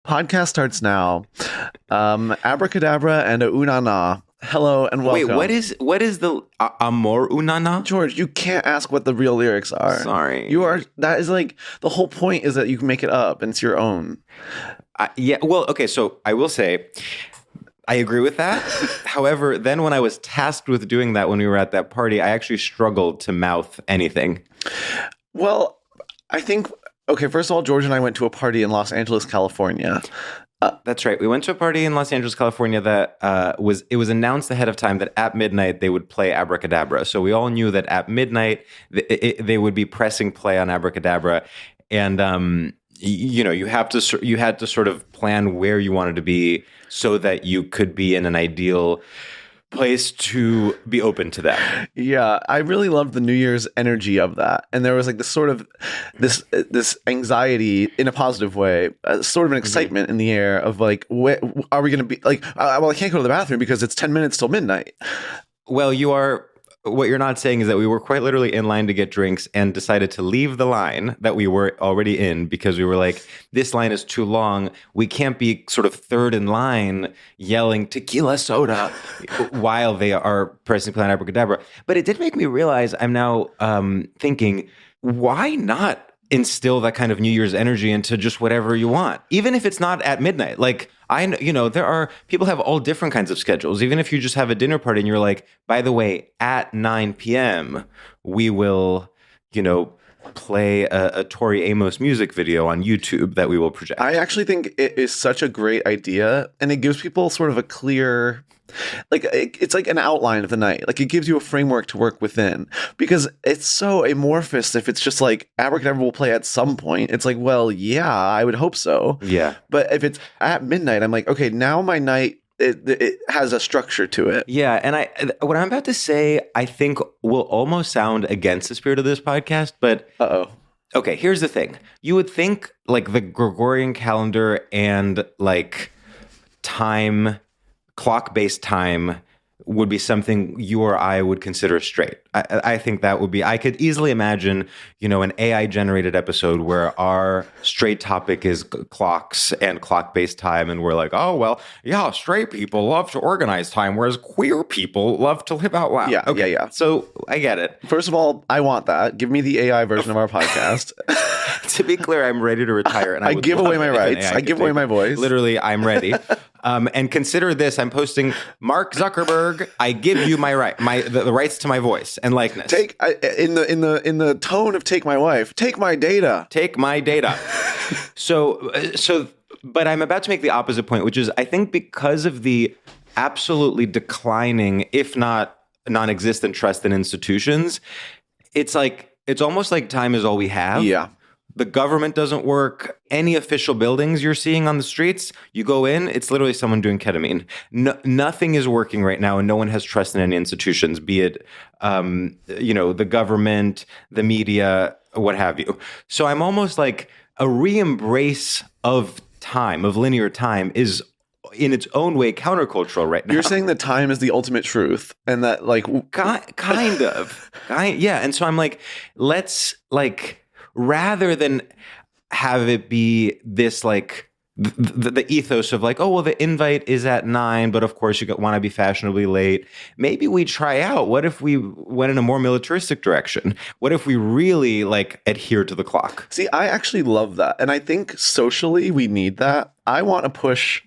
Podcast starts now. Abracadabra and amor-oo-na-na. Hello and welcome. Wait, what is the amor-oo-na-na? George, you can't ask what the real lyrics are. Sorry. That is like, the whole point is that you can make it up and it's your own. Okay, so I will say, I agree with that. However, then when I was tasked with doing that when we were at that party, I actually struggled to mouth anything. Well, I think, okay, first of all, George and I went to a party in Los Angeles, California. That's right. We went to a party in Los Angeles, California that was announced ahead of time that at midnight they would play Abracadabra. So we all knew that at midnight they would be pressing play on Abracadabra. And, you had to sort of plan where you wanted to be so that you could be in an ideal place to be open to that. Yeah, I really loved the New Year's energy of that, and there was like this sort of this anxiety in a positive way, sort of an excitement in the air of like, are we going to be like? Well, I can't go to the bathroom because it's 10 minutes till midnight. Well, what you're not saying is that we were quite literally in line to get drinks and decided to leave the line that we were already in because we were like, this line is too long. We can't be sort of third in line yelling tequila soda while they are pressing play on Abracadabra. But it did make me realize I'm now thinking, why not instill that kind of New Year's energy into just whatever you want, even if it's not at midnight? Like, there are people have all different kinds of schedules. Even if you just have a dinner party and you're like, by the way, at 9 p.m. we will, play a Tori Amos music video on YouTube that we will project. I actually think it is such a great idea, and it gives people sort of a clear, like, it's like an outline of the night. Like, it gives you a framework to work within, because it's so amorphous. If it's just like Abracadabra will play at some point, it's like, well, yeah, I would hope so. Yeah. But if it's at midnight, I'm like, okay, now my night, it has a structure to it. Yeah, and what I'm about to say, I think will almost sound against the spirit of this podcast, but okay, here's the thing. You would think like the Gregorian calendar and like clock-based time would be something you or I would consider straight. I think that would be, I could easily imagine, an AI-generated episode where our straight topic is clocks and clock-based time, and we're like, oh, well, yeah, straight people love to organize time, whereas queer people love to live out loud. Yeah, okay, yeah. So I get it. First of all, I want that. Give me the AI version of our podcast. To be clear, I'm ready to retire. And I give away my rights. I give away my voice. Literally, I'm ready. And consider this: I'm posting Mark Zuckerberg. I give you my right, the rights to my voice and likeness. In the tone of take my wife. Take my data. Take my data. But I'm about to make the opposite point, which is I think because of the absolutely declining, if not non-existent, trust in institutions, it's almost like time is all we have. Yeah. The government doesn't work. Any official buildings you're seeing on the streets, you go in, it's literally someone doing ketamine. Nothing is working right now, and no one has trust in any institutions, be it, the government, the media, what have you. So I'm almost like a re-embrace of time, of linear time, is in its own way countercultural right now. You're saying that time is the ultimate truth, and that like kind of, yeah. And so I'm like, let's like, rather than have it be this like the ethos of like, oh, well, the invite is at 9, but of course you want to be fashionably late. Maybe we try out. What if we went in a more militaristic direction? What if we really like adhere to the clock? See, I actually love that. And I think socially we need that. I want to push.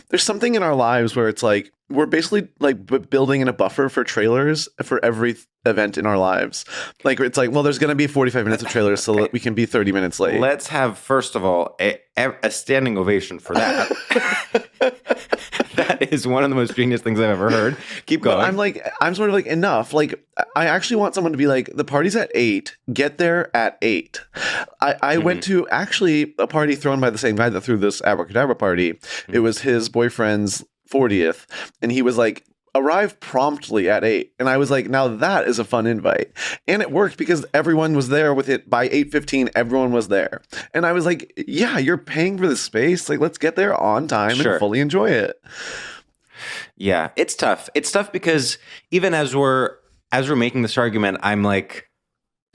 There's something in our lives where it's like, we're basically like building in a buffer for trailers for every event in our lives. Like, it's like, well, there's going to be 45 minutes of trailers so that we can be 30 minutes late. Let's have, first of all, a standing ovation for that. That is one of the most genius things I've ever heard. Keep going. But I'm sort of like, enough. Like, I actually want someone to be like, the party's at 8. Get there at 8. I went to actually a party thrown by the same guy that threw this Abracadabra party. Mm-hmm. It was his boyfriend's 40th, and he was like, arrive promptly at 8. And I was like, now that is a fun invite. And it worked because everyone was there with it. By 8:15, everyone was there. And I was like, yeah, you're paying for the space. Like, let's get there on time and fully enjoy it. Yeah, it's tough. It's tough because even as we're making this argument, I'm like,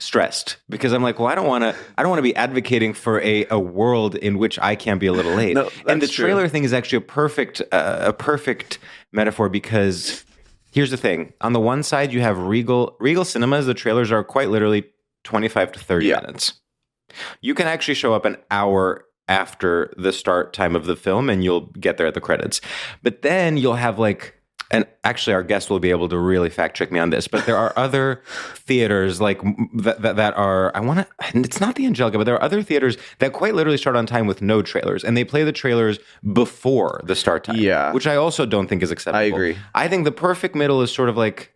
stressed because I'm like, well, I don't want to be advocating for a world in which I can't be a little late. No, and the that's true. trailer thing is actually a perfect metaphor because here's the thing. On the one side, you have Regal Cinemas. The trailers are quite literally 25 to 30 minutes. You can actually show up an hour after the start time of the film and you'll get there at the credits. But then you'll have like, and actually our guest will be able to really fact check me on this, but there are other theaters like that are, it's not the Angelica, but there are other theaters that quite literally start on time with no trailers and they play the trailers before the start time. Yeah. Which I also don't think is acceptable. I agree. I think the perfect middle is sort of like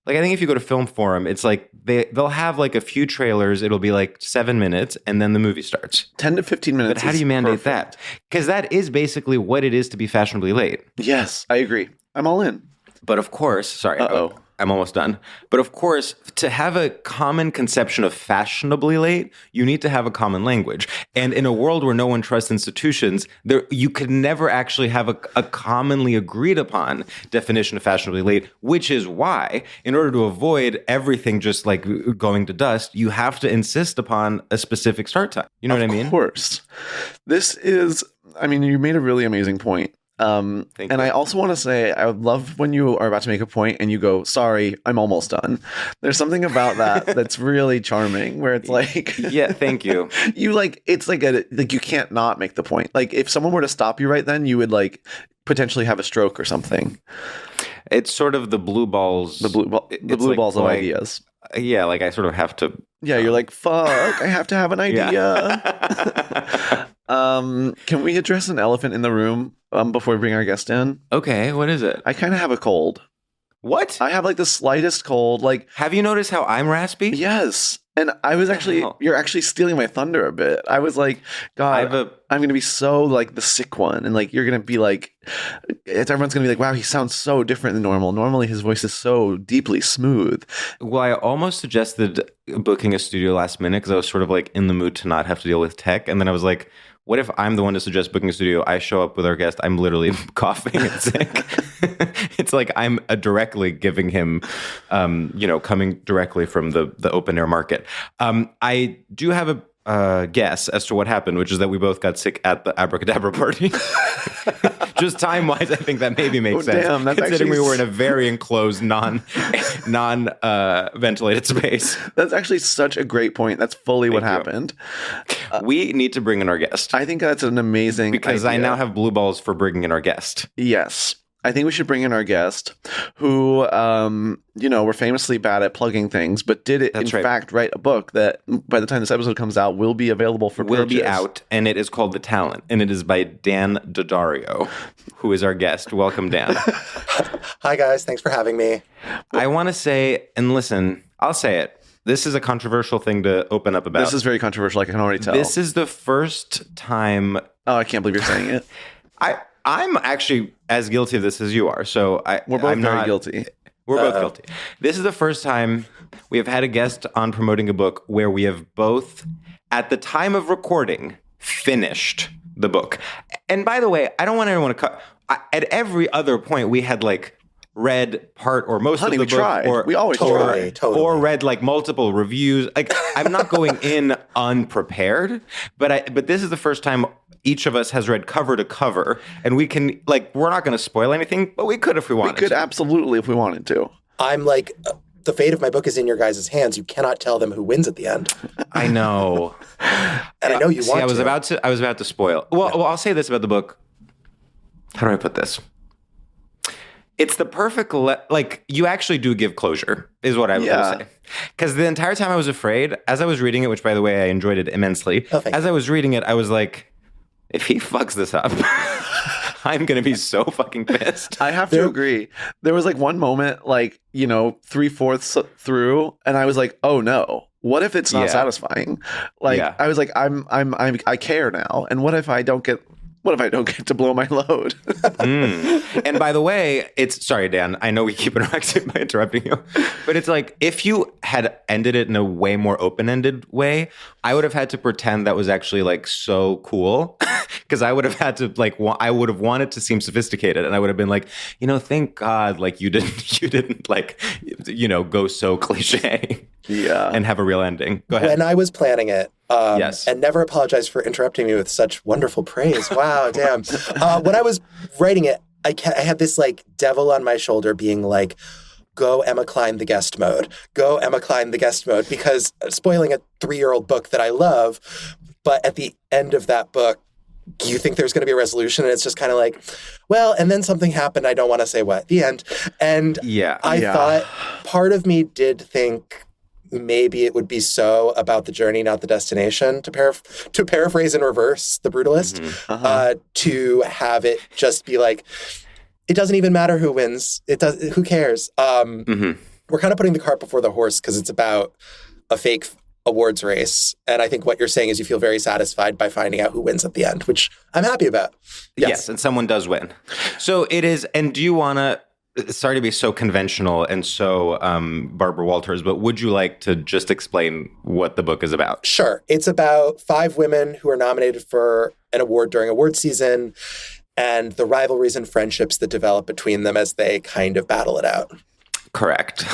I think if you go to Film Forum, it's like they'll have like a few trailers. It'll be like 7 minutes, and then the movie starts. 10 to 15 minutes. But how do you mandate perfect. that? Because that is basically what it is to be fashionably late. Yes, I agree. I'm all in. But of course, I'm almost done. But of course, to have a common conception of fashionably late, you need to have a common language. And in a world where no one trusts institutions, you could never actually have a commonly agreed upon definition of fashionably late, which is why, in order to avoid everything just like going to dust, you have to insist upon a specific start time. You know what I mean? Of course. You made a really amazing point. Thank you. I also want to say, I would love when you are about to make a point and you go, sorry, I'm almost done. There's something about that that's really charming where it's like, yeah, thank you. It's like you can't not make the point. Like if someone were to stop you right then, you would like potentially have a stroke or something. It's sort of the blue balls. The blue balls of ideas. Yeah, like I sort of have to. Yeah, you're like, fuck, I have to have an idea. Can we address an elephant in the room before we bring our guest in? Okay, what is it? I kind of have a cold. What? I have like the slightest cold. Like, have you noticed how I'm raspy? Yes. And I was you're actually stealing my thunder a bit. I was like, God, I'm going to be so like the sick one. And like, you're going to be like, everyone's going to be like, wow, he sounds so different than normal. Normally his voice is so deeply smooth. Well, I almost suggested booking a studio last minute because I was sort of like in the mood to not have to deal with tech. And then I was like, what if I'm the one to suggest booking a studio? I show up with our guest. I'm literally coughing and sick. It's like I'm directly giving him, coming directly from the open air market. I do have a guess as to what happened, which is that we both got sick at the Abracadabra party. Just time-wise, I think that maybe makes sense. Damn, that's considering actually... we were in a very enclosed, non-ventilated space. That's actually such a great point. That's fully what happened. We need to bring in our guest. I think that's an amazing because idea. I now have blue balls for bringing in our guest. Yes. I think we should bring in our guest who, were famously bad at plugging things, but did it, fact, write a book that by the time this episode comes out will be available for purchase. Will be out, and it is called The Talent, and it is by Dan Daddario, who is our guest. Welcome, Dan. Hi, guys. Thanks for having me. I want to say, and listen, I'll say it. This is a controversial thing to open up about. This is very controversial. I can already tell. This is the first time... Oh, I can't believe you're saying it. I'm actually as guilty of this as you are. So we're both very guilty. We're both guilty. This is the first time we have had a guest on promoting a book where we have both, at the time of recording, finished the book. And by the way, I don't want anyone to cut. At every other point, we had like read part or most of the book, tried. Or we always try, or read like multiple reviews. Like I'm not going in unprepared, but this is the first time each of us has read cover to cover, and we can we're not going to spoil anything, but we could if we wanted. We could absolutely if we wanted to. I'm like, the fate of my book is in your guys' hands. You cannot tell them who wins at the end. I know, and I know you want. I was about to spoil. Well, I'll say this about the book. How do I put this? It's the perfect, you actually do give closure, is what I will say. Because the entire time I was afraid, as I was reading it, which by the way, I enjoyed it immensely. As I was reading it, I was like, if he fucks this up, I'm going to be so fucking pissed. I have to agree. There was one moment, 3/4 through, and I was like, oh no. What if it's not satisfying? I was like, I care now. And what if I don't get to blow my load? And by the way, sorry, Dan, I know we keep interrupting you, but it's like, if you had ended it in a way more open-ended way, I would have had to pretend that was actually so cool. Because I would have had to I would have wanted to seem sophisticated, and I would have been like, thank God, you didn't go so cliche. Yeah. and have a real ending. Go ahead. When I was planning it, Yes. and never apologize for interrupting me with such wonderful praise. Wow, damn. When I was writing it, I had this like devil on my shoulder being like, go Emma Klein the guest mode. Go Emma Klein the guest mode. Because spoiling a 3-year-old book that I love, but at the end of that book, you think there's going to be a resolution, and it's just kind of like, well, and then something happened. I don't want to say what. The end. And I thought part of me did think maybe it would be so about the journey, not the destination, to paraphrase in reverse, the brutalist, to have it just be like, it doesn't even matter who wins. Who cares? We're kind of putting the cart before the horse because it's about a fake awards race. And I think what you're saying is you feel very satisfied by finding out who wins at the end, which I'm happy about. Yes, and someone does win. So it is, and do you want to, sorry to be so conventional and so Barbara Walters, but would you like to just explain what the book is about? Sure. It's about 5 women who are nominated for an award during award season and the rivalries and friendships that develop between them as they kind of battle it out. Correct.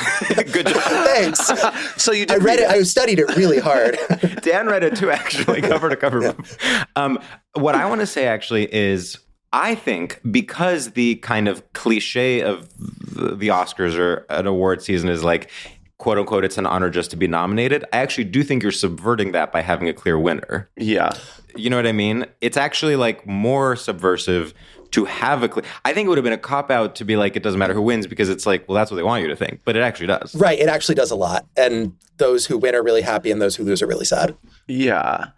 Good job. Thanks. So you did I read it. I studied it really hard. Dan read it too, actually, cover to cover. What I want to say actually is, I think because the kind of cliche of the Oscars or an award season is like, quote unquote, it's an honor just to be nominated, I actually do think you're subverting that by having a clear winner. Yeah. You know what I mean? It's actually like more subversive to have I think it would have been a cop-out to be like, it doesn't matter who wins, because it's like, well, that's what they want you to think. But it actually does. Right. It actually does a lot. And those who win are really happy and those who lose are really sad. Yeah.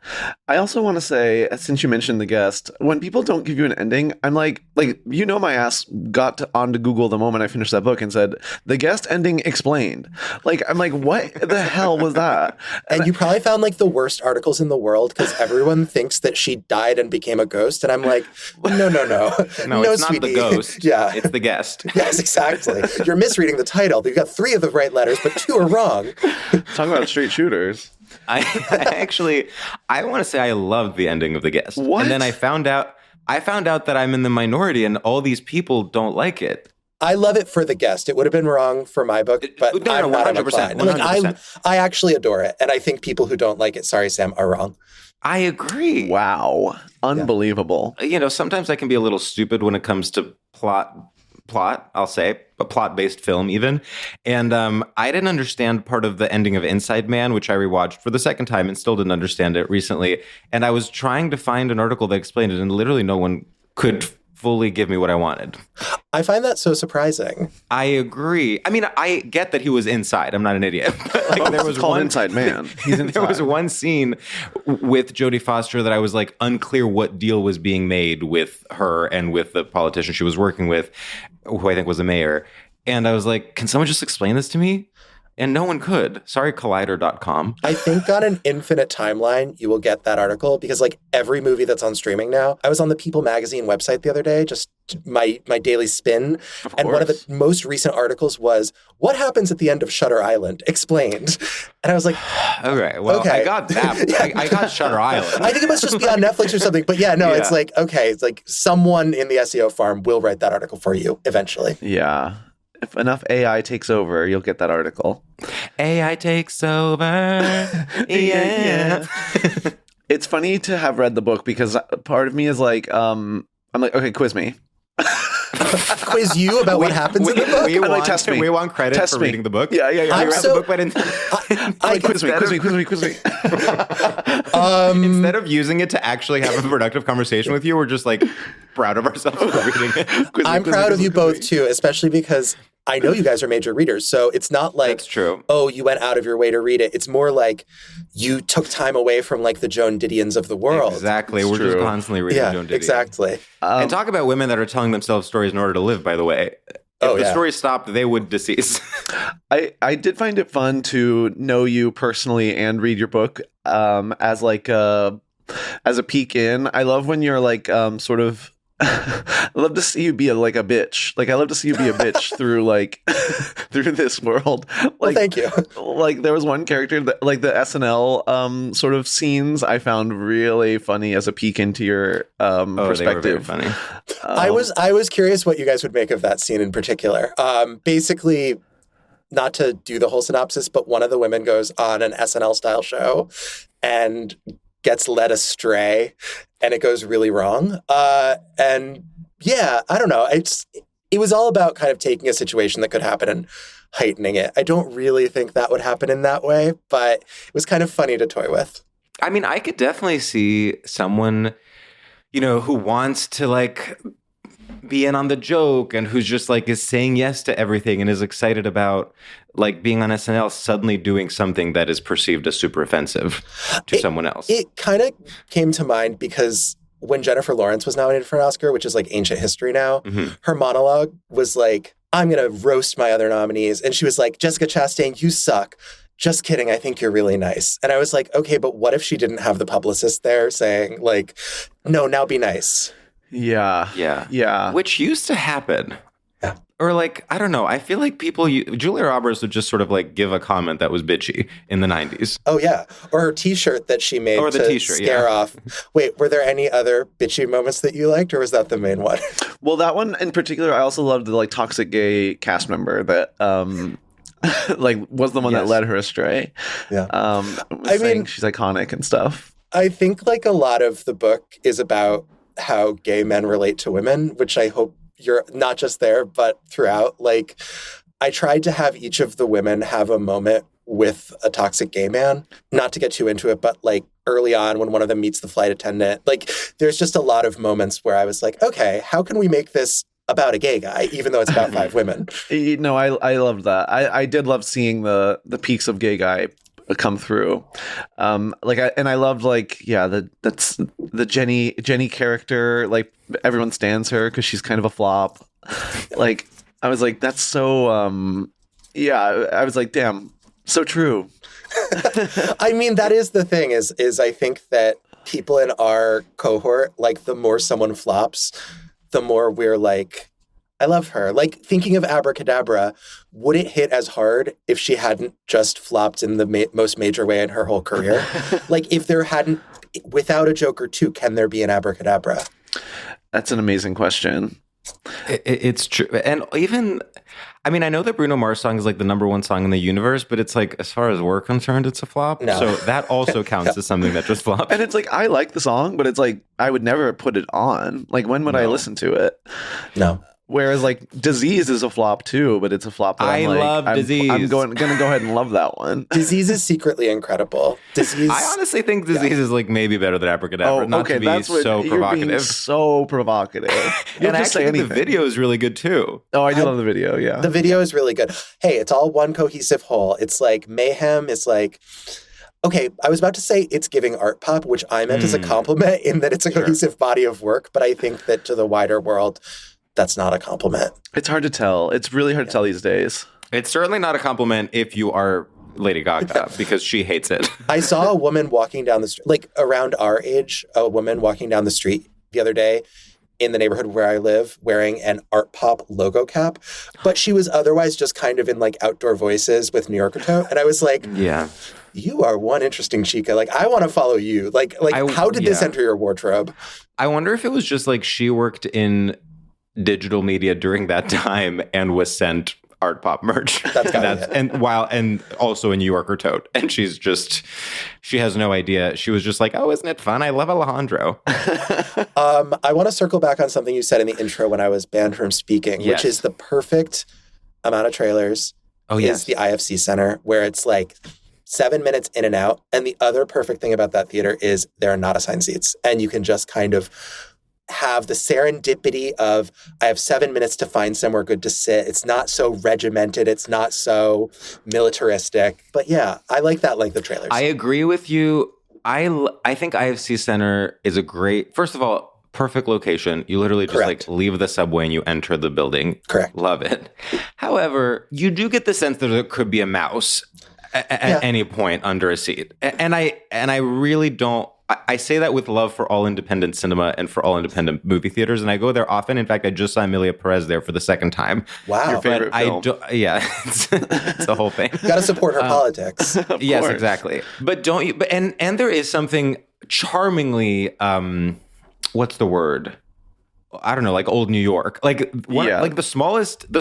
I also want to say, since you mentioned the guest, when people don't give you an ending, I'm like, my ass got onto Google the moment I finished that book and said, the guest ending explained. Like, I'm like, what the hell was that? And you probably found like the worst articles in the world because everyone thinks that she died and became a ghost. And I'm like, no. No, it's not the ghost. Yeah. It's the guest. Yes, exactly. You're misreading the title. You've got 3 of the right letters, but 2 are wrong. Talk about straight shooters. I want to say I loved the ending of The Guest. What? And then I found out that I'm in the minority and all these people don't like it. I love it for The Guest. It would have been wrong for my book, but I'm not 100%. Like, I actually adore it. And I think people who don't like it, sorry, Sam, are wrong. I agree. Wow. Unbelievable. You know, sometimes I can be a little stupid when it comes to plot, I'll say, a plot-based film even. And I didn't understand part of the ending of Inside Man, which I rewatched for the second time and still didn't understand it recently. And I was trying to find an article that explained it, and literally no one could fully give me what I wanted. I find that so surprising. I agree. I mean, I get that he was inside. I'm not an idiot. But like, there was called Inside Man. He's inside. There was one scene with Jodie Foster that I was like unclear what deal was being made with her and with the politician she was working with, who I think was a mayor. And I was like, can someone just explain this to me? And no one could. Sorry, Collider.com. I think on an infinite timeline, you will get that article because like every movie that's on streaming now, I was on the People magazine website the other day, just my daily spin. And one of the most recent articles was, what happens at the end of Shutter Island? Explained. And I was like, okay, well, okay. I got that. Yeah. I got Shutter Island. I think it must just be on Netflix or something. But it's like, okay, it's like someone in the SEO farm will write that article for you eventually. Yeah. If enough AI takes over, you'll get that article. AI takes over. Yeah. It's funny to have read the book because part of me is like, I'm like, okay, quiz me. Quiz you about what happens in the book? Test me. We want credit for reading the book. Yeah. You read the book, but instead of using it to actually have a productive conversation with you, we're just like proud of ourselves for reading it. I'm proud of you both too, especially because I know you guys are major readers. So it's not like, that's true. Oh, you went out of your way to read it. It's more like you took time away from like the Joan Didions of the world. Exactly. We're just constantly reading Joan Didion. Exactly. And talk about women that are telling themselves stories in order to live, by the way. If the story stopped, they would decease. I did find it fun to know you personally and read your book as like as a peek in. I love when you're like sort of I love to see you be like a bitch. Like I love to see you be a bitch through like through this world. Like, well, thank you. Like there was one character that like the SNL sort of scenes I found really funny as a peek into your perspective. They were very funny. I was curious what you guys would make of that scene in particular. Basically, not to do the whole synopsis, but one of the women goes on an SNL style show and gets led astray and it goes really wrong. And yeah, I don't know. It was all about kind of taking a situation that could happen and heightening it. I don't really think that would happen in that way, but it was kind of funny to toy with. I mean, I could definitely see someone, who wants to like be in on the joke and who's just like is saying yes to everything and is excited about like being on SNL suddenly doing something that is perceived as super offensive to someone else. It kind of came to mind because when Jennifer Lawrence was nominated for an Oscar, which is like ancient history now, her monologue was like, I'm going to roast my other nominees. And she was like, Jessica Chastain, you suck. Just kidding. I think you're really nice. And I was like, okay, but what if she didn't have the publicist there saying like, no, now be nice. Yeah. Which used to happen. Yeah. Or like, I don't know. I feel like Julia Roberts would just sort of like give a comment that was bitchy in the 90s. Oh, yeah. Or her t-shirt that she made to scare off. Wait, were there any other bitchy moments that you liked or was that the main one? Well, that one in particular, I also loved the like toxic gay cast member that like was the one that led her astray. Yeah. I mean, she's iconic and stuff. I think like a lot of the book is about how gay men relate to women, which I hope you're not just there, but throughout. Like, I tried to have each of the women have a moment with a toxic gay man, not to get too into it, but like early on when one of them meets the flight attendant, like there's just a lot of moments where I was like, okay, how can we make this about a gay guy, even though it's about 5 women? No, I loved that. I did love seeing the peaks of gay guy come through. I loved that's the Jenny character. Like everyone stands her because she's kind of a flop. Like I was like, that's so. I was like, damn, so true. I mean, that is the thing. Is I think that people in our cohort, like the more someone flops, the more we're like, I love her. Like thinking of Abracadabra, would it hit as hard if she hadn't just flopped in the most major way in her whole career? Like if there hadn't, without a joke or two, can there be an Abracadabra? That's an amazing question. It's true. And even, I mean, I know that Bruno Mars song is like the #1 song in the universe, but it's like, as far as we're concerned, it's a flop. No. So that also counts as something that just flopped. And it's like, I like the song, but it's like, I would never put it on. Like, when would I listen to it? No. Whereas like Disease is a flop too, but it's a flop that I love Disease. I'm gonna go ahead and love that one. Disease is secretly incredible. Disease. I honestly think Disease is like maybe better than Abracadabra. Not to be so provocative. Being so provocative. And I actually think the video is really good too. Oh, I do love the video. Yeah, the video is really good. Hey, it's all one cohesive whole. It's like mayhem. It's like. Okay, I was about to say it's giving art pop, which I meant as a compliment in that it's a cohesive body of work, but I think that to the wider world, that's not a compliment. It's hard to tell. It's really hard to tell these days. It's certainly not a compliment if you are Lady Gaga, because she hates it. I saw a woman walking down the street, like around our age, a woman walking down the street the other day in the neighborhood where I live wearing an art pop logo cap, but she was otherwise just kind of in like Outdoor Voices with New Yorker Toe. And I was like, yeah. You are one interesting chica. Like, I want to follow you. Like, how did this enter your wardrobe? I wonder if it was just like she worked in digital media during that time and was sent art pop merch. And also a New Yorker tote. And she has no idea. She was just like, oh, isn't it fun? I love Alejandro. I want to circle back on something you said in the intro when I was banned from speaking, which is the perfect amount of trailers. Oh, yes. Is the IFC Center, where it's like 7 minutes in and out. And the other perfect thing about that theater is there are not assigned seats. And you can just kind of have the serendipity of, I have 7 minutes to find somewhere good to sit. It's not so regimented. It's not so militaristic. But yeah, I like that length of trailers. I agree with you. I think IFC Center is a great, first of all, perfect location. You literally just like leave the subway and you enter the building. Correct. Love it. However, you do get the sense that there could be a mouse at any point under a seat. And I really don't. I say that with love for all independent cinema and for all independent movie theaters, and I go there often. In fact, I just saw Emilia Perez there for the second time. Wow. Your favorite film. It's a whole thing. Got to support her politics. Yes, exactly. But don't you? But and there is something charmingly, what's the word? I don't know, like old New York. Like like the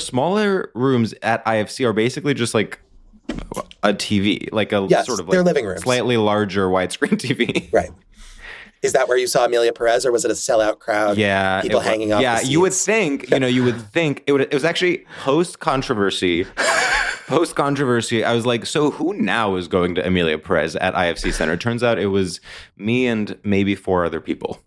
smaller rooms at IFC are basically just like a TV, like a sort of like they're living rooms. Slightly larger widescreen TV. Right. Is that where you saw Amelia Perez, or was it a sellout crowd? Yeah. People hanging off the seats? You would think, it was actually post-controversy. I was like, so who now is going to Amelia Perez at IFC Center? Turns out it was me and maybe 4 other people.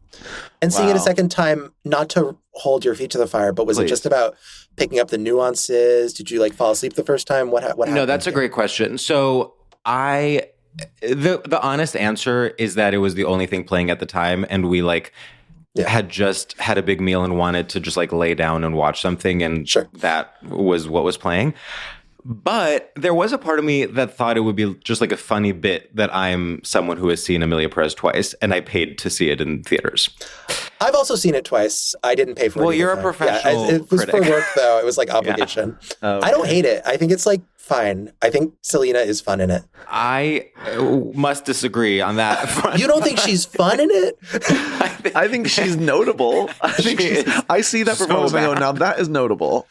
And seeing it a second time, not to hold your feet to the fire, but was it just about picking up the nuances? Did you like fall asleep the first time? What happened? No, that's a great question. So the honest answer is that it was the only thing playing at the time, and we had just had a big meal and wanted to just like lay down and watch something, and that was what was playing. But there was a part of me that thought it would be just like a funny bit that I'm someone who has seen Amelia Perez twice, and I paid to see it in theaters. I've also seen it twice. I didn't pay for it. Well, you're a professional it was critic. for work, though. It was like obligation. Yeah. I don't hate it. I think it's like fine. I think Selena is fun in it. I must disagree on that front. You don't think she's fun in it? I think she's notable. I see that performance and I go, now that is notable.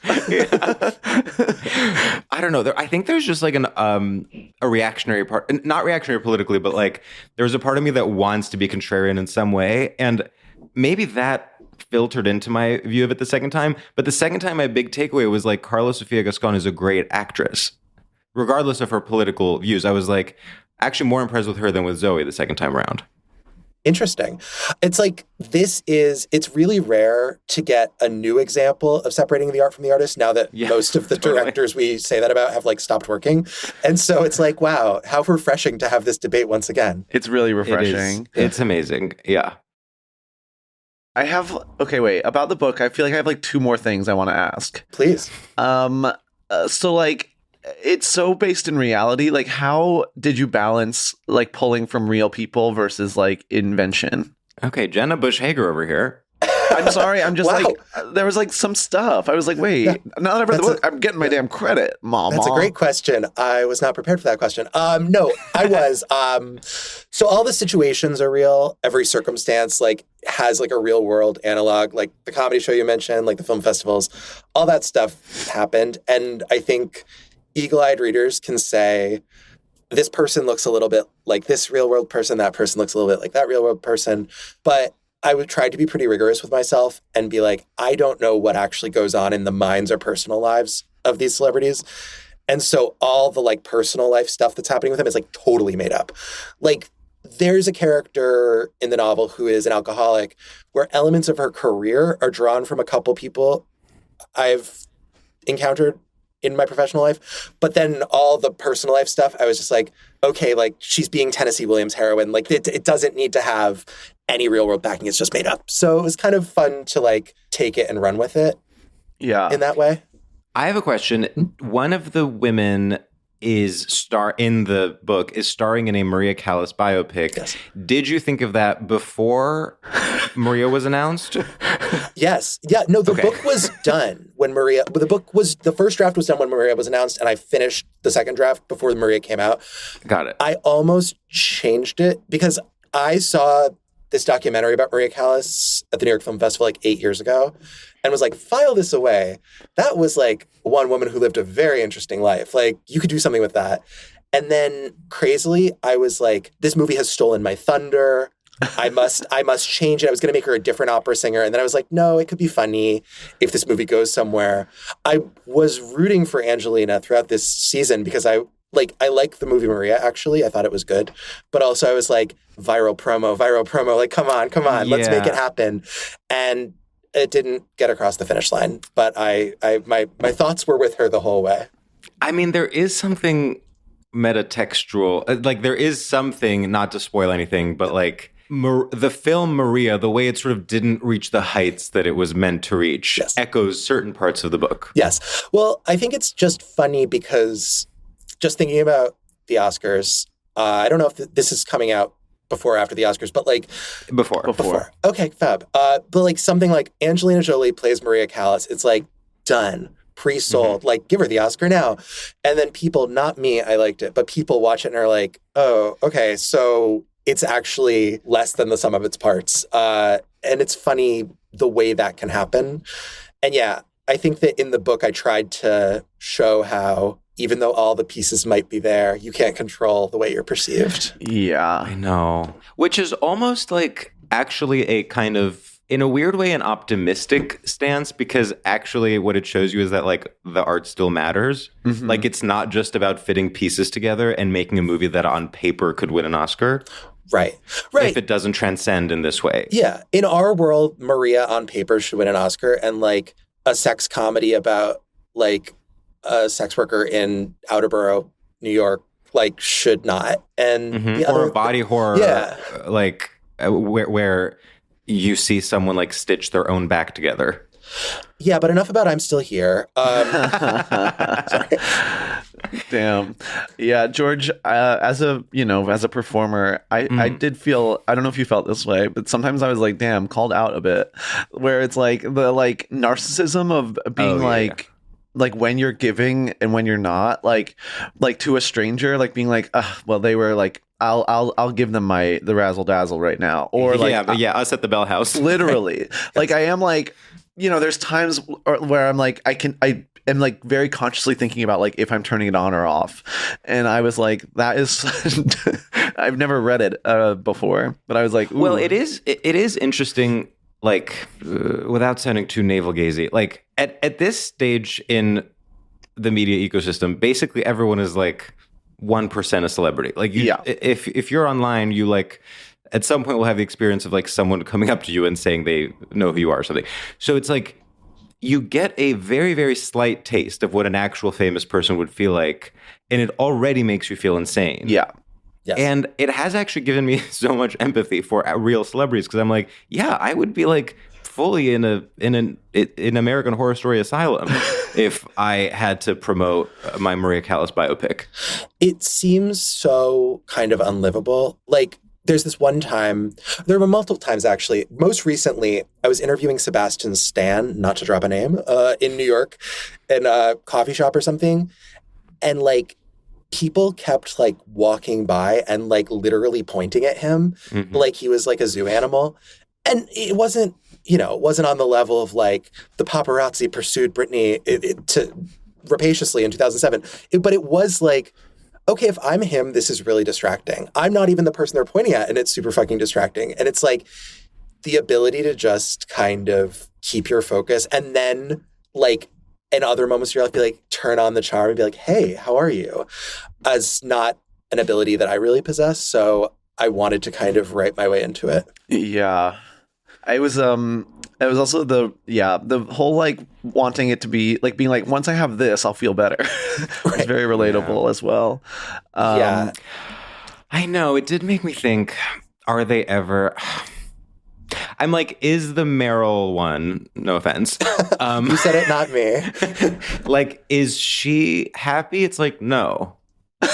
I don't know. I think there's just like a reactionary part, not reactionary politically, but like there's a part of me that wants to be contrarian in some way. And maybe that filtered into my view of it the second time. But the second time, my big takeaway was like Carla Sofia Gascon is a great actress, regardless of her political views. I was like actually more impressed with her than with Zoe the second time around. Interesting. It's like it's really rare to get a new example of separating the art from the artist now that most of the directors we say that about have like stopped working. And so it's like, wow, how refreshing to have this debate once again. It's really refreshing. It's amazing. Yeah. About the book, I feel like I have like 2 more things I want to ask. Please. So like, it's so based in reality. Like, how did you balance like pulling from real people versus like invention? Okay, Jenna Bush Hager over here. I'm sorry. I'm just like, there was like some stuff. I was like, wait, now that I've read the book, I'm getting my damn credit, Mom. That's a great question. I was not prepared for that question. No, I was. So all the situations are real. Every circumstance like has like a real world analog, like the comedy show you mentioned, like the film festivals, all that stuff happened. And I think eagle-eyed readers can say, this person looks a little bit like this real world person, that person looks a little bit like that real world person. But I would try to be pretty rigorous with myself and be like, I don't know what actually goes on in the minds or personal lives of these celebrities. And so all the like personal life stuff that's happening with them is like totally made up. Like there's a character in the novel who is an alcoholic where elements of her career are drawn from a couple people I've encountered in my professional life. But then all the personal life stuff, I was just like, okay, like she's being Tennessee Williams heroine. Like it doesn't need to have any real world backing. It's just made up. So it was kind of fun to like take it and run with it. Yeah. In that way. I have a question. One of the women in the book is starring in a Maria Callas biopic. Yes. Did you think of that before Maria was announced? Yes. Yeah. No, the book was done when the first draft was done when Maria was announced, and I finished the second draft before Maria came out. Got it. I almost changed it because I saw this documentary about Maria Callas at the New York Film Festival like 8 years ago and was like, file this away. That was like one woman who lived a very interesting life. Like you could do something with that. And then crazily, I was like, this movie has stolen my thunder. I must change it. I was going to make her a different opera singer. And then I was like, no, it could be funny if this movie goes somewhere. I was rooting for Angelina throughout this season because I like the movie Maria, actually. I thought it was good. But also I was like, viral promo. Like, come on, let's make it happen. And it didn't get across the finish line. But my thoughts were with her the whole way. I mean, there is something metatextual. Like, there is something, not to spoil anything, but like the film Maria, the way it sort of didn't reach the heights that it was meant to reach, echoes certain parts of the book. Yes. Well, I think it's just funny because just thinking about the Oscars, I don't know if this is coming out before or after the Oscars, but like before. Okay, fab. But like something like Angelina Jolie plays Maria Callas, it's like done, pre-sold. Mm-hmm. Like give her the Oscar now. And then people, not me, I liked it, but people watch it and are like, oh, okay, so it's actually less than the sum of its parts. And it's funny the way that can happen. And yeah, I think that in the book, I tried to show how even though all the pieces might be there, you can't control the way you're perceived. Yeah. I know. Which is almost like actually a kind of, in a weird way, an optimistic stance, because actually what it shows you is that like the art still matters. Mm-hmm. Like it's not just about fitting pieces together and making a movie that on paper could win an Oscar. Right. If it doesn't transcend in this way. Yeah. In our world, Maria on paper should win an Oscar, and like a sex comedy about like a sex worker in Outerborough, New York, like should not. And mm-hmm. Or a body horror, like where you see someone like stitch their own back together. Yeah, but enough about I'm Still Here. Sorry. Damn. Yeah, George, as a performer, I did feel, I don't know if you felt this way, but sometimes I was like, damn, called out a bit, where it's like the like narcissism of being like when you're giving and when you're not, like to a stranger, like being like, well, they were like, I'll give them the razzle dazzle right now, or like us at the Bell House, literally. Like I am like, there's times where I'm like I am like very consciously thinking about like if I'm turning it on or off, and I was like, that is I've never read it before, but I was like, ooh. Well, it is interesting. Like, without sounding too navel-gazing, like at this stage in the media ecosystem, basically everyone is like 1% a celebrity. Like, if you're online, you like at some point will have the experience of like someone coming up to you and saying they know who you are or something. So it's like you get a very, very slight taste of what an actual famous person would feel like, and it already makes you feel insane. Yeah. Yes. And it has actually given me so much empathy for real celebrities, because I'm like, yeah, I would be like fully in an American Horror Story asylum if I had to promote my Maria Callas biopic. It seems so kind of unlivable. Like there's this one time, there were multiple times actually. Most recently, I was interviewing Sebastian Stan, not to drop a name, in New York, in a coffee shop or something, and like people kept like walking by and like literally pointing at him like he was like a zoo animal. And it wasn't, it wasn't on the level of like the paparazzi pursued Britney rapaciously in 2007. But it was like, okay, if I'm him, this is really distracting. I'm not even the person they're pointing at, and it's super fucking distracting. And it's like the ability to just kind of keep your focus, and then like in other moments of your life, be like, turn on the charm and be like, hey, how are you? As not an ability that I really possess. So I wanted to kind of write my way into it. Yeah. It was also the whole like wanting it to be like being like, once I have this, I'll feel better. It's very relatable as well. Yeah. I know. It did make me think, are they ever... I'm like, is the Meryl one, no offense. You said it, not me. Like, is she happy? It's like, no. I'm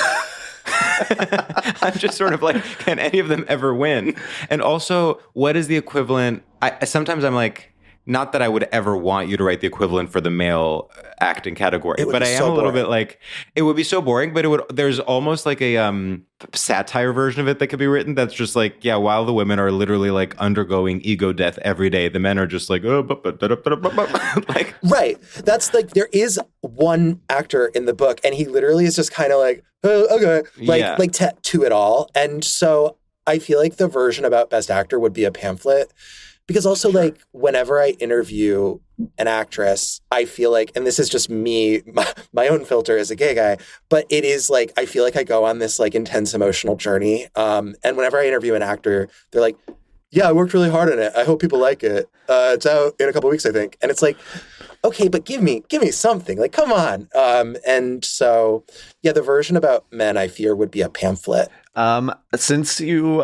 just sort of like, can any of them ever win? And also, what is the equivalent? Sometimes I'm like, not that I would ever want you to write the equivalent for the male acting category, but I am a little bit like, it would be so boring, but there's almost like a satire version of it that could be written that's just like, yeah, while the women are literally like undergoing ego death every day, the men are just like, like, right. That's like, there is one actor in the book, and he literally is just kind of like, oh, okay, like to it all. And so I feel like the version about Best Actor would be a pamphlet. Because also, like, whenever I interview an actress, I feel like, and this is just me, my own filter as a gay guy, but it is like, I feel like I go on this like intense emotional journey. And whenever I interview an actor, they're like, yeah, I worked really hard on it. I hope people like it. It's out in a couple of weeks, I think. And it's like, okay, but give me something. Like, come on. And so, yeah, the version about Men, I fear, would be a pamphlet. Since you,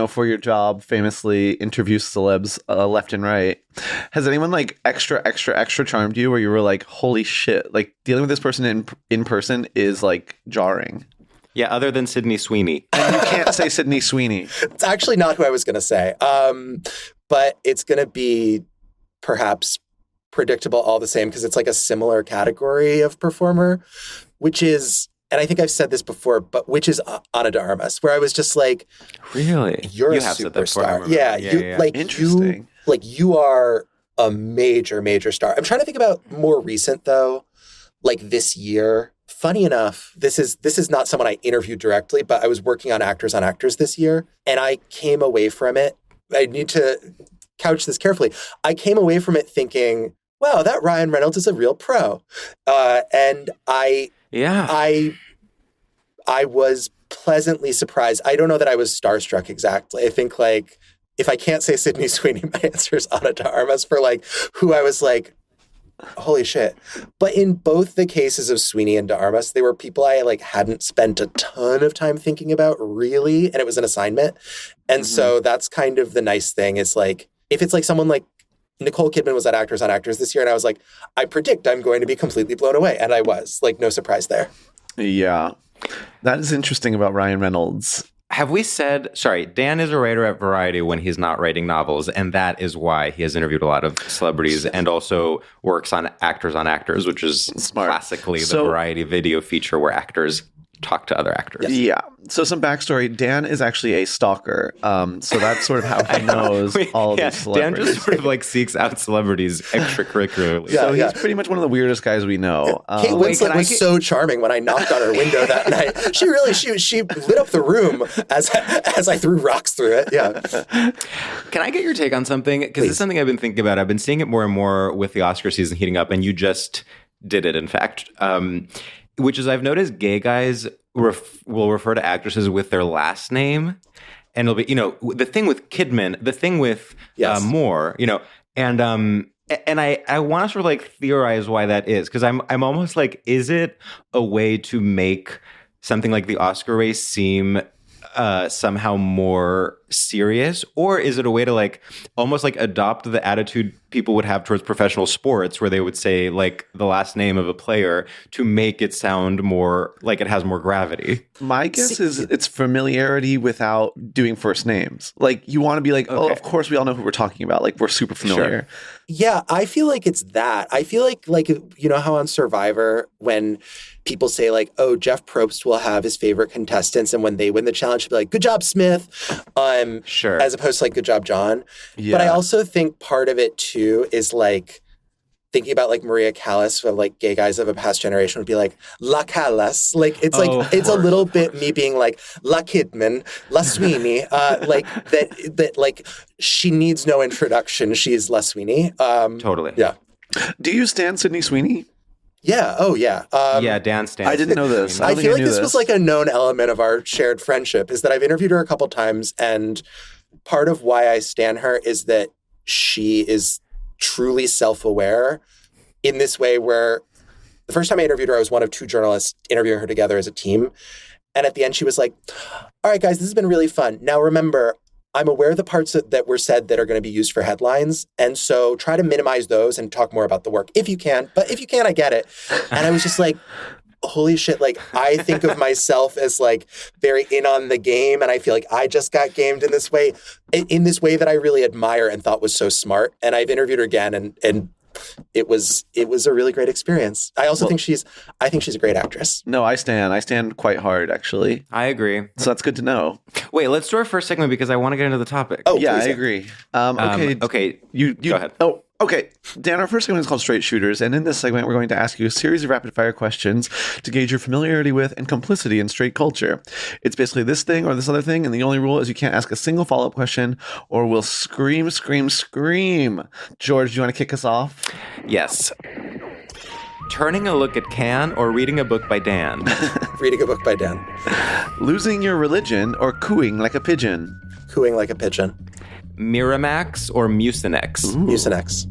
for your job, famously interview celebs left and right, has anyone like extra charmed you, where you were like, holy shit, like dealing with this person in person is like jarring? Yeah, other than Sydney Sweeney. And you can't say Sydney Sweeney. It's actually not who I was going to say. But it's going to be perhaps predictable all the same, because it's like a similar category of performer, which is, and I think I've said this before, but which is Ana de Armas, where I was just like, really? You're a superstar. Yeah. Interesting. like, you are a major, major star. I'm trying to think about more recent, though, like this year. Funny enough, this is not someone I interviewed directly, but I was working on Actors this year, and I came away from it. I need to couch this carefully. I came away from it thinking, wow, that Ryan Reynolds is a real pro. And I was pleasantly surprised. I don't know that I was starstruck exactly. I think, like, if I can't say Sydney Sweeney, my answer is Ana de Armas for, like, who I was like, holy shit. But in both the cases of Sweeney and de Armas, they were people I, like, hadn't spent a ton of time thinking about, really, and it was an assignment. And so that's kind of the nice thing is, like, if it's like someone like Nicole Kidman was at Actors this year, and I was like, I predict I'm going to be completely blown away. And I was, like, no surprise there. Yeah. That is interesting about Ryan Reynolds. Have we said, sorry, Dan is a writer at Variety when he's not writing novels, and that is why he has interviewed a lot of celebrities and also works on Actors, which is classically the Variety video feature where actors talk to other actors. Yeah. So some backstory. Dan is actually a stalker. So that's sort of how he knows all of these celebrities. Dan just sort of like seeks out celebrities extracurricularly. So he's pretty much one of the weirdest guys we know. Kate Winslet was so charming when I knocked on her window that night. She lit up the room as I threw rocks through it. Yeah. Can I get your take on something? Because this is something I've been thinking about. I've been seeing it more and more with the Oscar season heating up, and you just did it, in fact. Which is, I've noticed gay guys will refer to actresses with their last name. And it'll be, the thing with Kidman, the thing with Moore, and I want to sort of like theorize why that is. Because I'm almost like, is it a way to make something like the Oscar race seem somehow more serious, or is it a way to like almost like adopt the attitude people would have towards professional sports where they would say like the last name of a player to make it sound more like it has more gravity? My guess is it's familiarity without doing first names. Like you want to be like, oh, of course we all know who we're talking about. Like we're super familiar. Sure. Yeah, I feel like it's that. I feel like you know how on Survivor when people say like, oh, Jeff Probst will have his favorite contestants, and when they win the challenge, he'll be like, good job, Smith. Sure. As opposed to like, good job, John. Yeah. But I also think part of it too is like thinking about like Maria Callas, of like gay guys of a past generation would be like La Callas. Like it's like it's a little bit me being like La Kidman, La Sweeney. Like that like she needs no introduction. She's La Sweeney. Totally. Yeah. Do you stand Sydney Sweeney? Yeah. Oh, yeah. Yeah, Dan stands. I didn't know this. I feel like this was like a known element of our shared friendship is that I've interviewed her a couple times, and part of why I stan her is that she is truly self-aware in this way where the first time I interviewed her, I was one of two journalists interviewing her together as a team. And at the end, she was like, all right, guys, this has been really fun. Now, remember, I'm aware of the parts that were said that are going to be used for headlines. And so try to minimize those and talk more about the work if you can. But if you can, I get it. And I was just like, holy shit. Like, I think of myself as like very in on the game. And I feel like I just got gamed in this way that I really admire and thought was so smart. And I've interviewed her again and it was a really great experience. I also think she's a great actress. No, I stand quite hard, actually. I agree. So that's good to know. Wait, let's do our first segment because I want to get into the topic. Oh, yeah, I agree. Okay. You go ahead. Oh, okay. Dan, our first segment is called Straight Shooters, and in this segment, we're going to ask you a series of rapid-fire questions to gauge your familiarity with and complicity in straight culture. It's basically this thing or this other thing, and the only rule is you can't ask a single follow-up question, or we'll scream, scream, scream. George, do you want to kick us off? Yes. Turning a look at Can or reading a book by Dan? Reading a book by Dan. Losing your religion or cooing like a pigeon? Cooing like a pigeon. Miramax or Mucinex? Mucinex.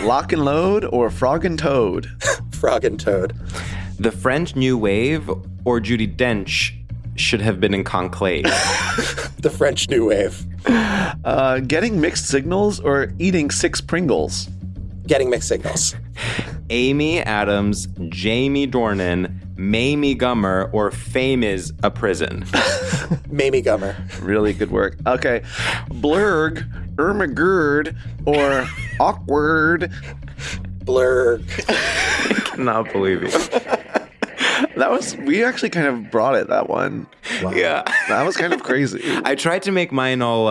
Lock and load or frog and toad? Frog and toad. The French New Wave or Judi Dench should have been in conclave? The French New Wave. Getting mixed signals or eating 6 Pringles? Getting mixed signals. Amy Adams, Jamie Dornan, Mamie Gummer, or Fame is a Prison? Mamie Gummer. Really good work. Okay. Blurg, Ermagerd, or Awkward? Blurg. I cannot believe you. We actually kind of brought it, that one. Wow. Yeah. That was kind of crazy. I tried to make mine all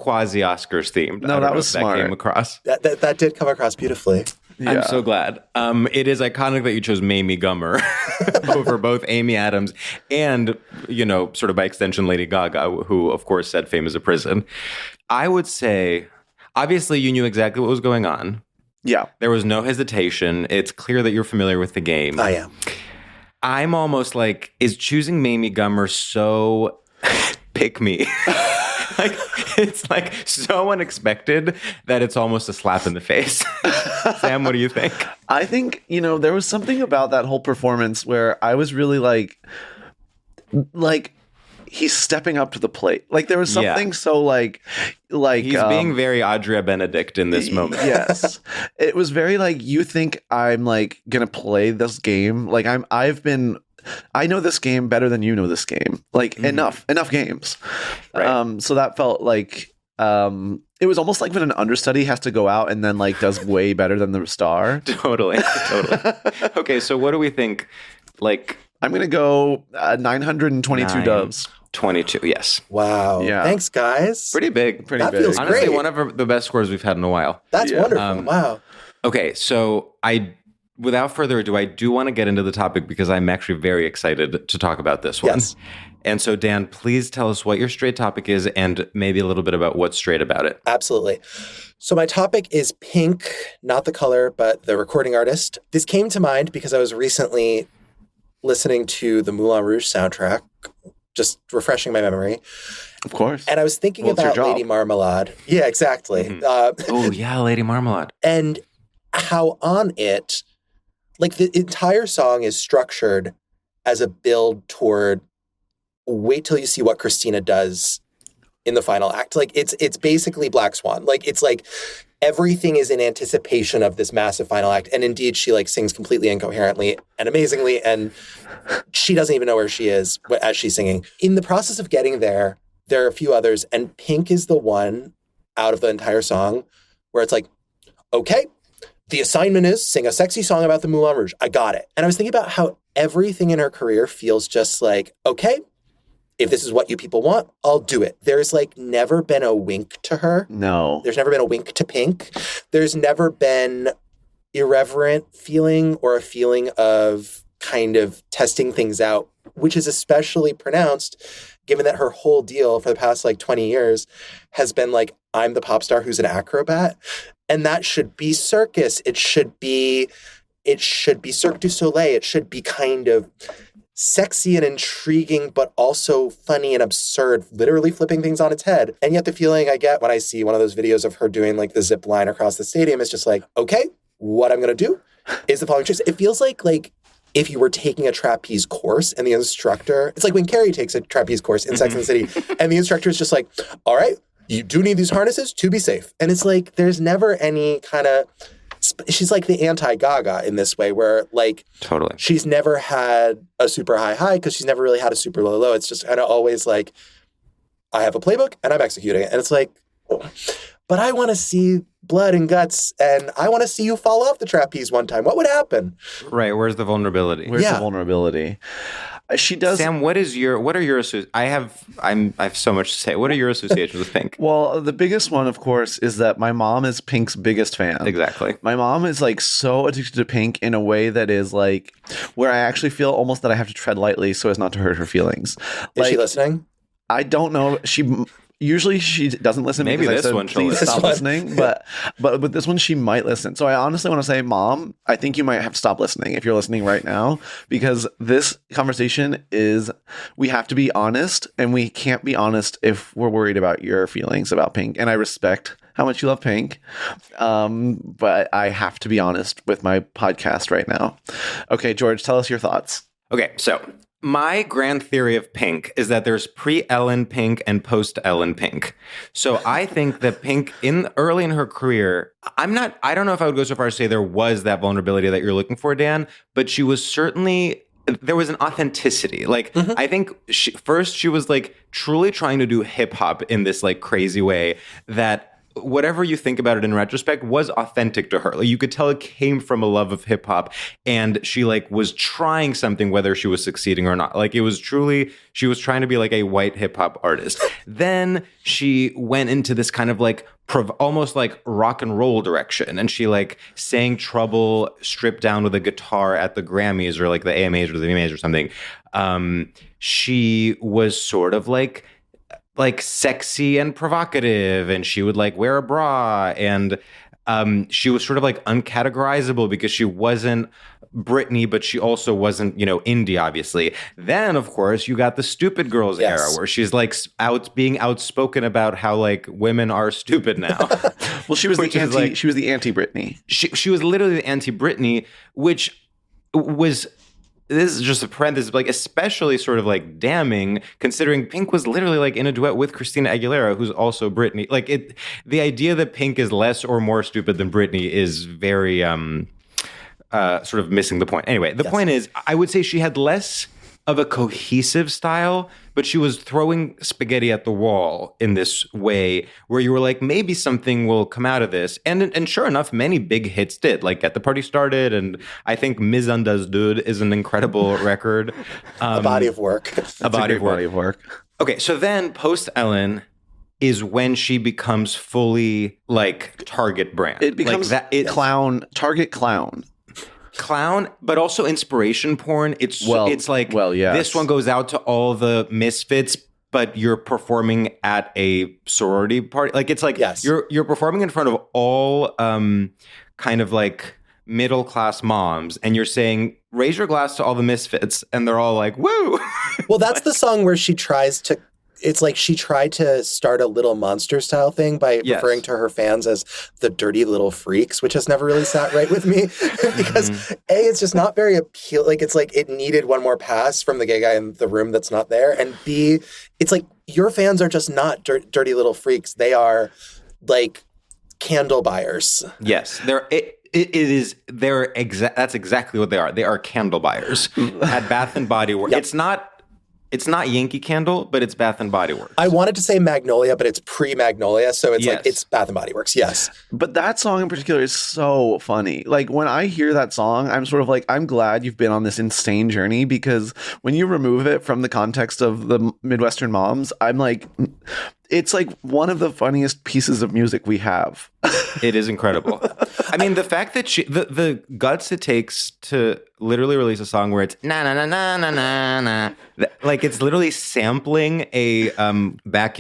quasi-Oscars themed. No, I don't that know was if smart. That came across. That did come across beautifully. Yeah. I'm so glad. It is iconic that you chose Mamie Gummer over both Amy Adams and, sort of by extension, Lady Gaga, who, of course, said fame is a prison. I would say, obviously, you knew exactly what was going on. Yeah. There was no hesitation. It's clear that you're familiar with the game. I am. I'm almost like, is choosing Mamie Gummer so pick me? Like, it's like so unexpected that it's almost a slap in the face. Sam, what do you think? I think, there was something about that whole performance where I was really like he's stepping up to the plate. Like there was something so like he's being very Audrey Benedict in this moment. Yes. It was very like, you think I'm like going to play this game. Like I know this game better than you know this game. Like enough games. Right. So that felt like it was almost like when an understudy has to go out and then like does way better than the star. Totally. Okay, so what do we think? Like, I'm going to go 922 doves. 22, yes. Wow. Yeah. Thanks, guys. Pretty big. That feels Honestly, great. one of the best scores we've had in a while. That's wonderful. Wow. Okay, so without further ado, I do want to get into the topic because I'm actually very excited to talk about this one. Yes. And so, Dan, please tell us what your straight topic is and maybe a little bit about what's straight about it. Absolutely. So my topic is Pink, not the color, but the recording artist. This came to mind because I was recently listening to the Moulin Rouge soundtrack, just refreshing my memory. Of course. And I was thinking Well, it's your about job. Lady Marmalade. Yeah, exactly. Oh, yeah, Lady Marmalade. And how on it, like the entire song is structured as a build toward wait till you see what Christina does in the final act. Like it's basically Black Swan. Like it's like everything is in anticipation of this massive final act. And indeed, she like sings completely incoherently and amazingly. And she doesn't even know where she is as she's singing. In the process of getting there, there are a few others. And Pink is the one out of the entire song where it's like, okay, the assignment is sing a sexy song about the Moulin Rouge. I got it. And I was thinking about how everything in her career feels just like, okay, if this is what you people want, I'll do it. There's like never been a wink to her. No. There's never been a wink to Pink. There's never been irreverent feeling or a feeling of kind of testing things out, which is especially pronounced given that her whole deal for the past like 20 years has been like, I'm the pop star who's an acrobat. And that should be circus. It should be Cirque du Soleil. It should be kind of sexy and intriguing, but also funny and absurd, literally flipping things on its head. And yet the feeling I get when I see one of those videos of her doing like the zip line across the stadium is just like, okay, what I'm going to do is the following choice. It feels like if you were taking a trapeze course and the instructor, it's like when Carrie takes a trapeze course in Sex and the City and the instructor is just like, all right, you do need these harnesses to be safe. And it's like, there's never any kind of, she's like the anti-Gaga in this way where like, Totally. she's never had a super high because she's never really had a super low. It's just kind of always like, I have a playbook and I'm executing it. And it's like, but I want to see blood and guts and I want to see you fall off the trapeze one time. What would happen? Right. Where's the vulnerability? Where's Yeah. the vulnerability? She does. Sam, what are your I have so much to say. What are your associations with Pink? Well, the biggest one, of course, is that my mom is Pink's biggest fan. Exactly. My mom is like so addicted to Pink in a way that is like where I actually feel almost that I have to tread lightly so as not to hurt her feelings. Is she listening? I don't know. Usually she doesn't listen. Maybe because I this said, one she'll please listen. stop listening. But with this one, she might listen. So I honestly want to say, Mom, I think you might have to stop listening if you're listening right now, because this conversation we have to be honest, and we can't be honest if we're worried about your feelings about Pink. And I respect how much you love Pink, but I have to be honest with my podcast right now. Okay, George, tell us your thoughts. Okay, so my grand theory of Pink is that there's pre-Ellen Pink and post-Ellen Pink. So I think that Pink, early in her career, I don't know if I would go so far as to say there was that vulnerability that you're looking for, Dan, but she was certainly, there was an authenticity. Like, I think she was like truly trying to do hip hop in this like crazy way that whatever you think about it in retrospect, was authentic to her. Like, you could tell it came from a love of hip hop, and she like was trying something, whether she was succeeding or not. Like, it was truly, she was trying to be like a white hip hop artist. Then she went into this kind of like almost like rock and roll direction, and she like sang Trouble stripped down with a guitar at the Grammys or like the AMAs or the VMAs or something. She was sort of like sexy and provocative, and she would like wear a bra, and she was sort of like uncategorizable because she wasn't Britney, but she also wasn't, indie, obviously. Then, of course, you got the Stupid Girls era, where she's like being outspoken about how like women are stupid now. Well, she was she was the anti-Britney. She was literally the anti-Britney, which was, this is just a parenthesis, like especially sort of like damning, considering Pink was literally like in a duet with Christina Aguilera, who's also Britney. Like the idea that Pink is less or more stupid than Britney is very sort of missing the point. Anyway, the point is, I would say she had less of a cohesive style, but she was throwing spaghetti at the wall in this way where you were like, maybe something will come out of this. And sure enough, many big hits did. Like Get the Party Started, and I think Ms. Understood is an incredible record. A body of work. A body of work. Okay, so then post Ellen is when she becomes fully like Target brand. It becomes like Target clown, but also inspiration porn. It's like, yes. This one goes out to all the misfits, but you're performing at a sorority party. Like, it's like you're performing in front of all kind of like middle class moms, and you're saying, raise your glass to all the misfits, and they're all like, woo. Well, that's the song where she tries to. It's like she tried to start a Little Monster style thing by referring to her fans as the dirty little freaks, which has never really sat right with me because A, it's just not very appealing. Like, it's like it needed one more pass from the gay guy in the room that's not there. And B, it's like your fans are just not dirty little freaks. They are like candle buyers. Yes, that's exactly what they are. They are candle buyers at Bath and Body Works. Yep. It's not Yankee Candle, but it's Bath and Body Works. I wanted to say Magnolia, but it's pre-Magnolia, so it's like it's Bath and Body Works. Yes. But that song in particular is so funny. Like, when I hear that song, I'm sort of like, I'm glad you've been on this insane journey, because when you remove it from the context of the Midwestern moms, I'm like, it's like one of the funniest pieces of music we have. It is incredible. I mean, the fact that the guts it takes to literally release a song where it's na na na na na na na, like it's literally sampling a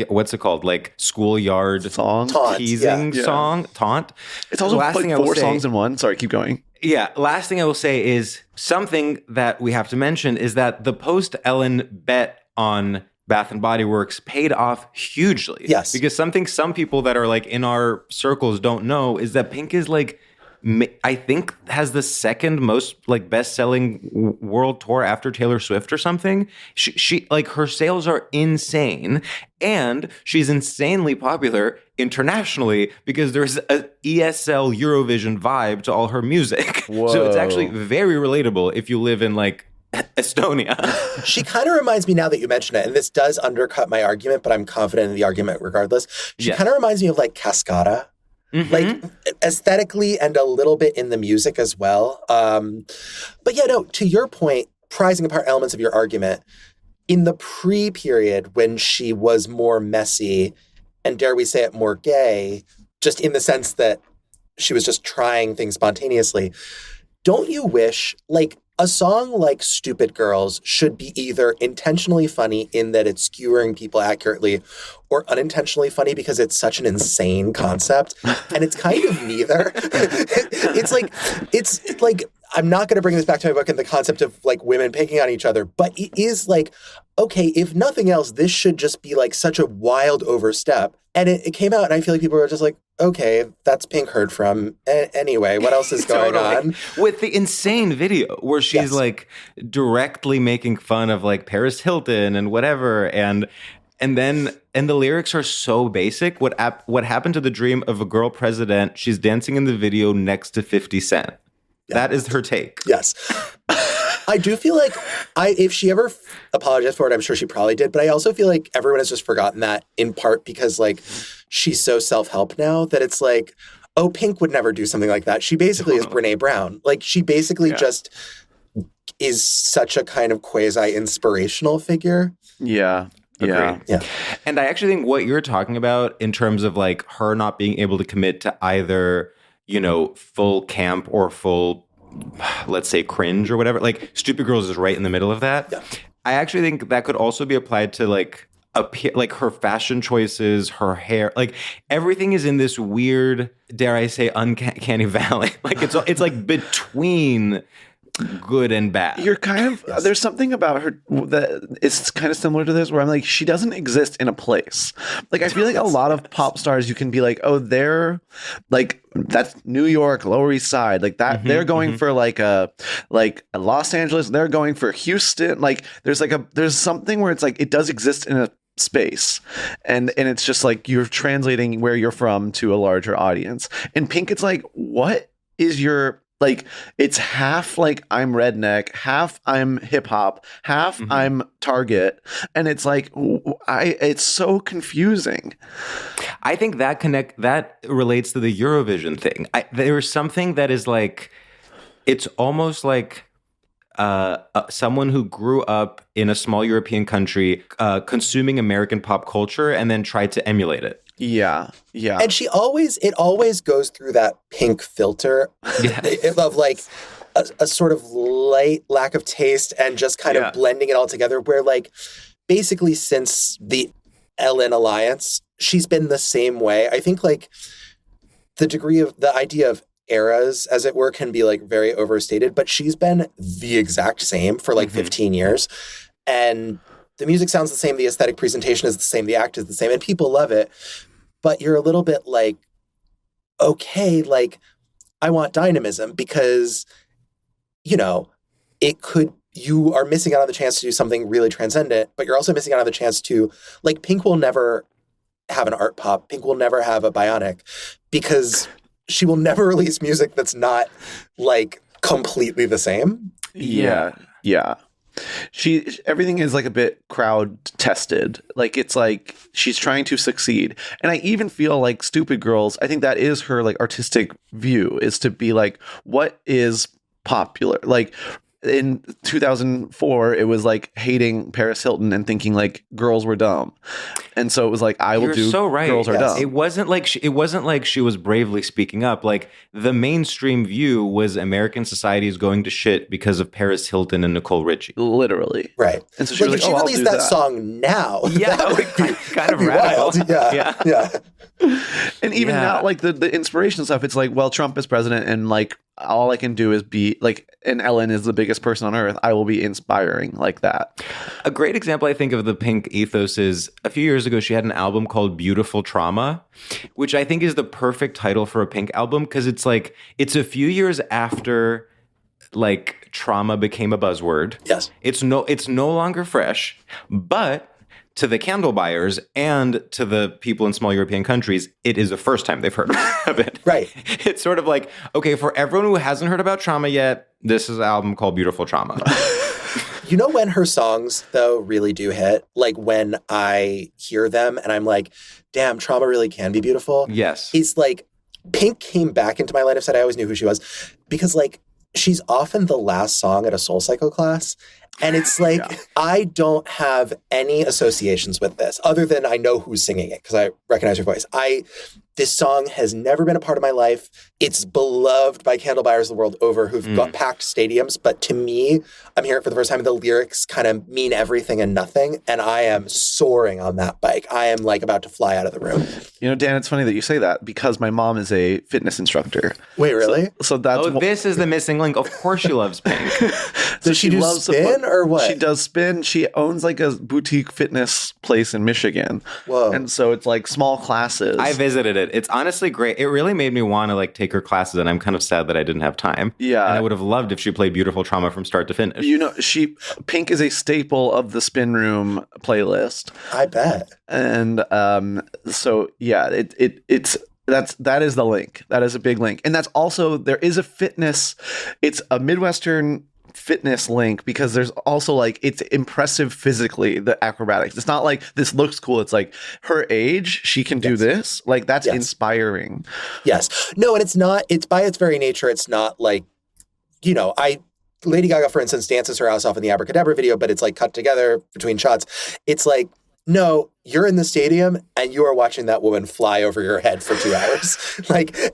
what's it called, like schoolyard song, teasing song, taunt. It's also like 4 songs in one. Sorry, keep going. Yeah. Last thing I will say is something that we have to mention is that the post Ellen bet on Bath and Body Works paid off hugely. Yes. Because something some people that are like in our circles don't know is that Pink is like, I think has the second most like best-selling world tour after Taylor Swift or something. She like, her sales are insane, and she's insanely popular internationally because there's a ESL Eurovision vibe to all her music. Whoa. So it's actually very relatable if you live in like Estonia. She kind of reminds me, now that you mention it, and this does undercut my argument, but I'm confident in the argument regardless. She kind of reminds me of like Cascada. Like aesthetically and a little bit in the music as well. But yeah, no, to your point, prizing apart elements of your argument, in the pre-period when she was more messy and, dare we say it, more gay, just in the sense that she was just trying things spontaneously, don't you wish, like, a song like Stupid Girls should be either intentionally funny in that it's skewering people accurately, or unintentionally funny because it's such an insane concept? And it's kind of neither. It's like, I'm not going to bring this back to my book and the concept of like women picking on each other, but it is like, okay, if nothing else, this should just be like such a wild overstep. And it came out, and I feel like people were just like, okay, that's Pink heard from. Anyway, what else is going on? With the insane video where she's like directly making fun of like Paris Hilton and whatever. And the lyrics are so basic. What happened to the dream of a girl president? She's dancing in the video next to 50 Cent. Yeah. That is her take. Yes. I do feel like if she ever apologized for it, I'm sure she probably did. But I also feel like everyone has just forgotten that, in part because like she's so self-help now that it's like, oh, Pink would never do something like that. She basically is Brene Brown. Like she basically just is such a kind of quasi-inspirational figure. Yeah. Yeah. And I actually think what you're talking about in terms of like her not being able to commit to either, you know, full camp or full, let's say, cringe or whatever, like Stupid Girls is right in the middle of that. Yeah. I actually think that could also be applied to like like her fashion choices, her hair, like everything is in this weird, dare I say, uncanny valley. Like it's like between good and bad. You're kind of there's something about her that it's kind of similar to this where I'm like, she doesn't exist in a place. Like I feel like a lot of pop stars you can be like, oh, they're like, that's New York, Lower East Side, like that they're going for like a Los Angeles, they're going for Houston. Like there's something where it's like it does exist in a space, and it's just like you're translating where you're from to a larger audience. And Pink, it's like, what is your like, it's half like I'm redneck, half I'm hip hop, half I'm Target. And it's like, it's so confusing. I think that relates to the Eurovision thing. There's something that is like, it's almost like someone who grew up in a small European country, consuming American pop culture and then tried to emulate it. Yeah. And it always goes through that Pink filter of like a sort of light lack of taste and just kind of blending it all together, where like basically since the Ellen Alliance, she's been the same way. I think like the idea of eras, as it were, can be like very overstated, but she's been the exact same for like 15 years. And the music sounds the same, the aesthetic presentation is the same, the act is the same, and people love it. But you're a little bit like, okay, like I want dynamism because, you know, you are missing out on the chance to do something really transcendent, but you're also missing out on the chance to, like, Pink will never have an art pop. Pink will never have a Bionic because she will never release music that's not like completely the same. Yeah. Everything is like a bit crowd tested. Like it's like she's trying to succeed. And I even feel like Stupid Girls, I think that is her like artistic view, is to be like, what is popular? Like in 2004, it was like hating Paris Hilton and thinking like girls were dumb. And so it was like, You're so right. Girls are dumb. It wasn't like she was bravely speaking up. Like the mainstream view was American society is going to shit because of Paris Hilton and Nicole Richie. Literally. Right. And so she was like, like, if she released that song now, that would be kind of radical. Wild. Yeah. And even now, like the inspirational stuff, it's like, well, Trump is president and like all I can do is be like, and Ellen is the biggest person on earth. I will be inspiring like that. A great example, I think, of the Pink ethos is a few years ago, she had an album called Beautiful Trauma, which I think is the perfect title for a Pink album because it's like, it's a few years after like trauma became a buzzword. Yes. It's no longer fresh, but to the candle buyers and to the people in small European countries, it is the first time they've heard of it. Right. It's sort of like, okay, for everyone who hasn't heard about trauma yet, this is an album called Beautiful Trauma. You know when her songs, though, really do hit? Like when I hear them and I'm like, damn, trauma really can be beautiful. Yes. It's like Pink came back into my line of sight. I always knew who she was because like she's often the last song at a SoulCycle class. And it's like, I don't have any associations with this other than I know who's singing it because I recognize her voice. This song has never been a part of my life. It's beloved by candle buyers the world over who've got packed stadiums. But to me, I'm hearing it for the first time. The lyrics kind of mean everything and nothing. And I am soaring on that bike. I am like about to fly out of the room. You know, Dan, it's funny that you say that because my mom is a fitness instructor. Wait, really? So that's this is the missing link. Of course she loves Pink. Does she do spin or what? She does spin. She owns like a boutique fitness place in Michigan. Whoa. And so it's like small classes. I visited it. It's honestly great. It really made me want to like take her classes, and I'm kind of sad that I didn't have time. Yeah. And I would have loved if she played Beautiful Trauma from start to finish. You know, Pink is a staple of the Spin Room playlist. I bet. And so yeah, that is the link. That is a big link. And that's also, there is a fitness, it's a Midwestern fitness link because there's also like it's impressive physically, the acrobatics. It's not like this looks cool. It's like her age, she can do this. Like that's inspiring. Yes. No, and it's by its very nature, it's not like, Lady Gaga, for instance, dances her ass off in the Abracadabra video, but it's like cut together between shots. It's like, no, you're in the stadium and you are watching that woman fly over your head for 2 hours.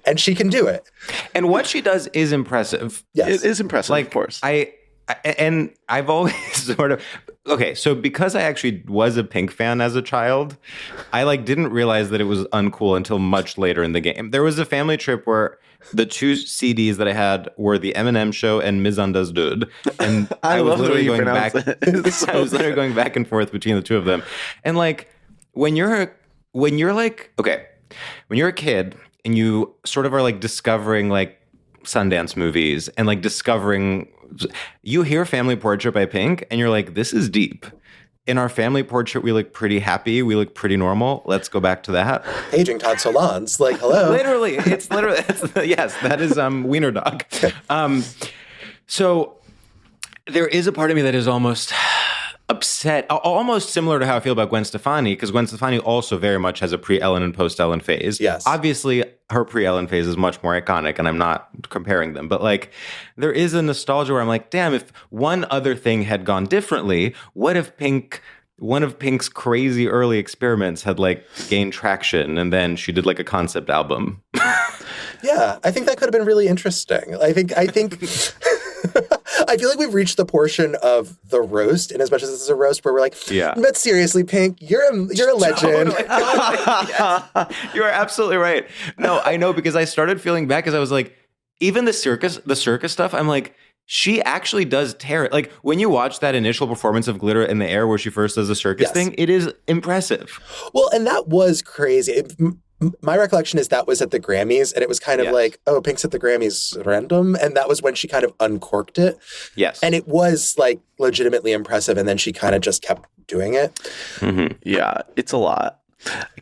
And she can do it. And what she does is impressive. Yes. It is impressive, of course. I've always sort of, okay, so because I actually was a Pink fan as a child, I didn't realize that it was uncool until much later in the game. There was a family trip where the 2 CDs that I had were the Eminem Show and Misunderstood, and I was literally going back. I was literally going back and forth between the 2 of them. And when you're a kid and you sort of are discovering Sundance movies and discovering, you hear Family Portrait by Pink and you're like, this is deep. In our family portrait, we look pretty happy. We look pretty normal. Let's go back to that. Paging Todd Solondz. Hello. Literally. Yes, that is Wiener Dog. So there is a part of me that is almost upset, almost similar to how I feel about Gwen Stefani, because Gwen Stefani also very much has a pre-Ellen and post-Ellen phase. Yes. Obviously, her pre-Ellen phase is much more iconic, and I'm not comparing them. But there is a nostalgia where I'm like, damn, if one other thing had gone differently, what if one of Pink's crazy early experiments had gained traction, and then she did a concept album? Yeah, I think that could have been really interesting. I think I feel like we've reached the portion of the roast, and as much as this is a roast, where we're like, yeah, but seriously, Pink, you're a legend. Yes. You are absolutely right. No, I know, because I started feeling back as I was even the circus stuff, I'm like, she actually does tear it. When you watch that initial performance of Glitter in the Air where she first does the circus thing, it is impressive. Well, and that was crazy. My recollection is that was at the Grammys, and it was kind of Pink's at the Grammys random. And that was when she kind of uncorked it. Yes. And it was legitimately impressive. And then she kind of just kept doing it. Mm-hmm. Yeah, it's a lot.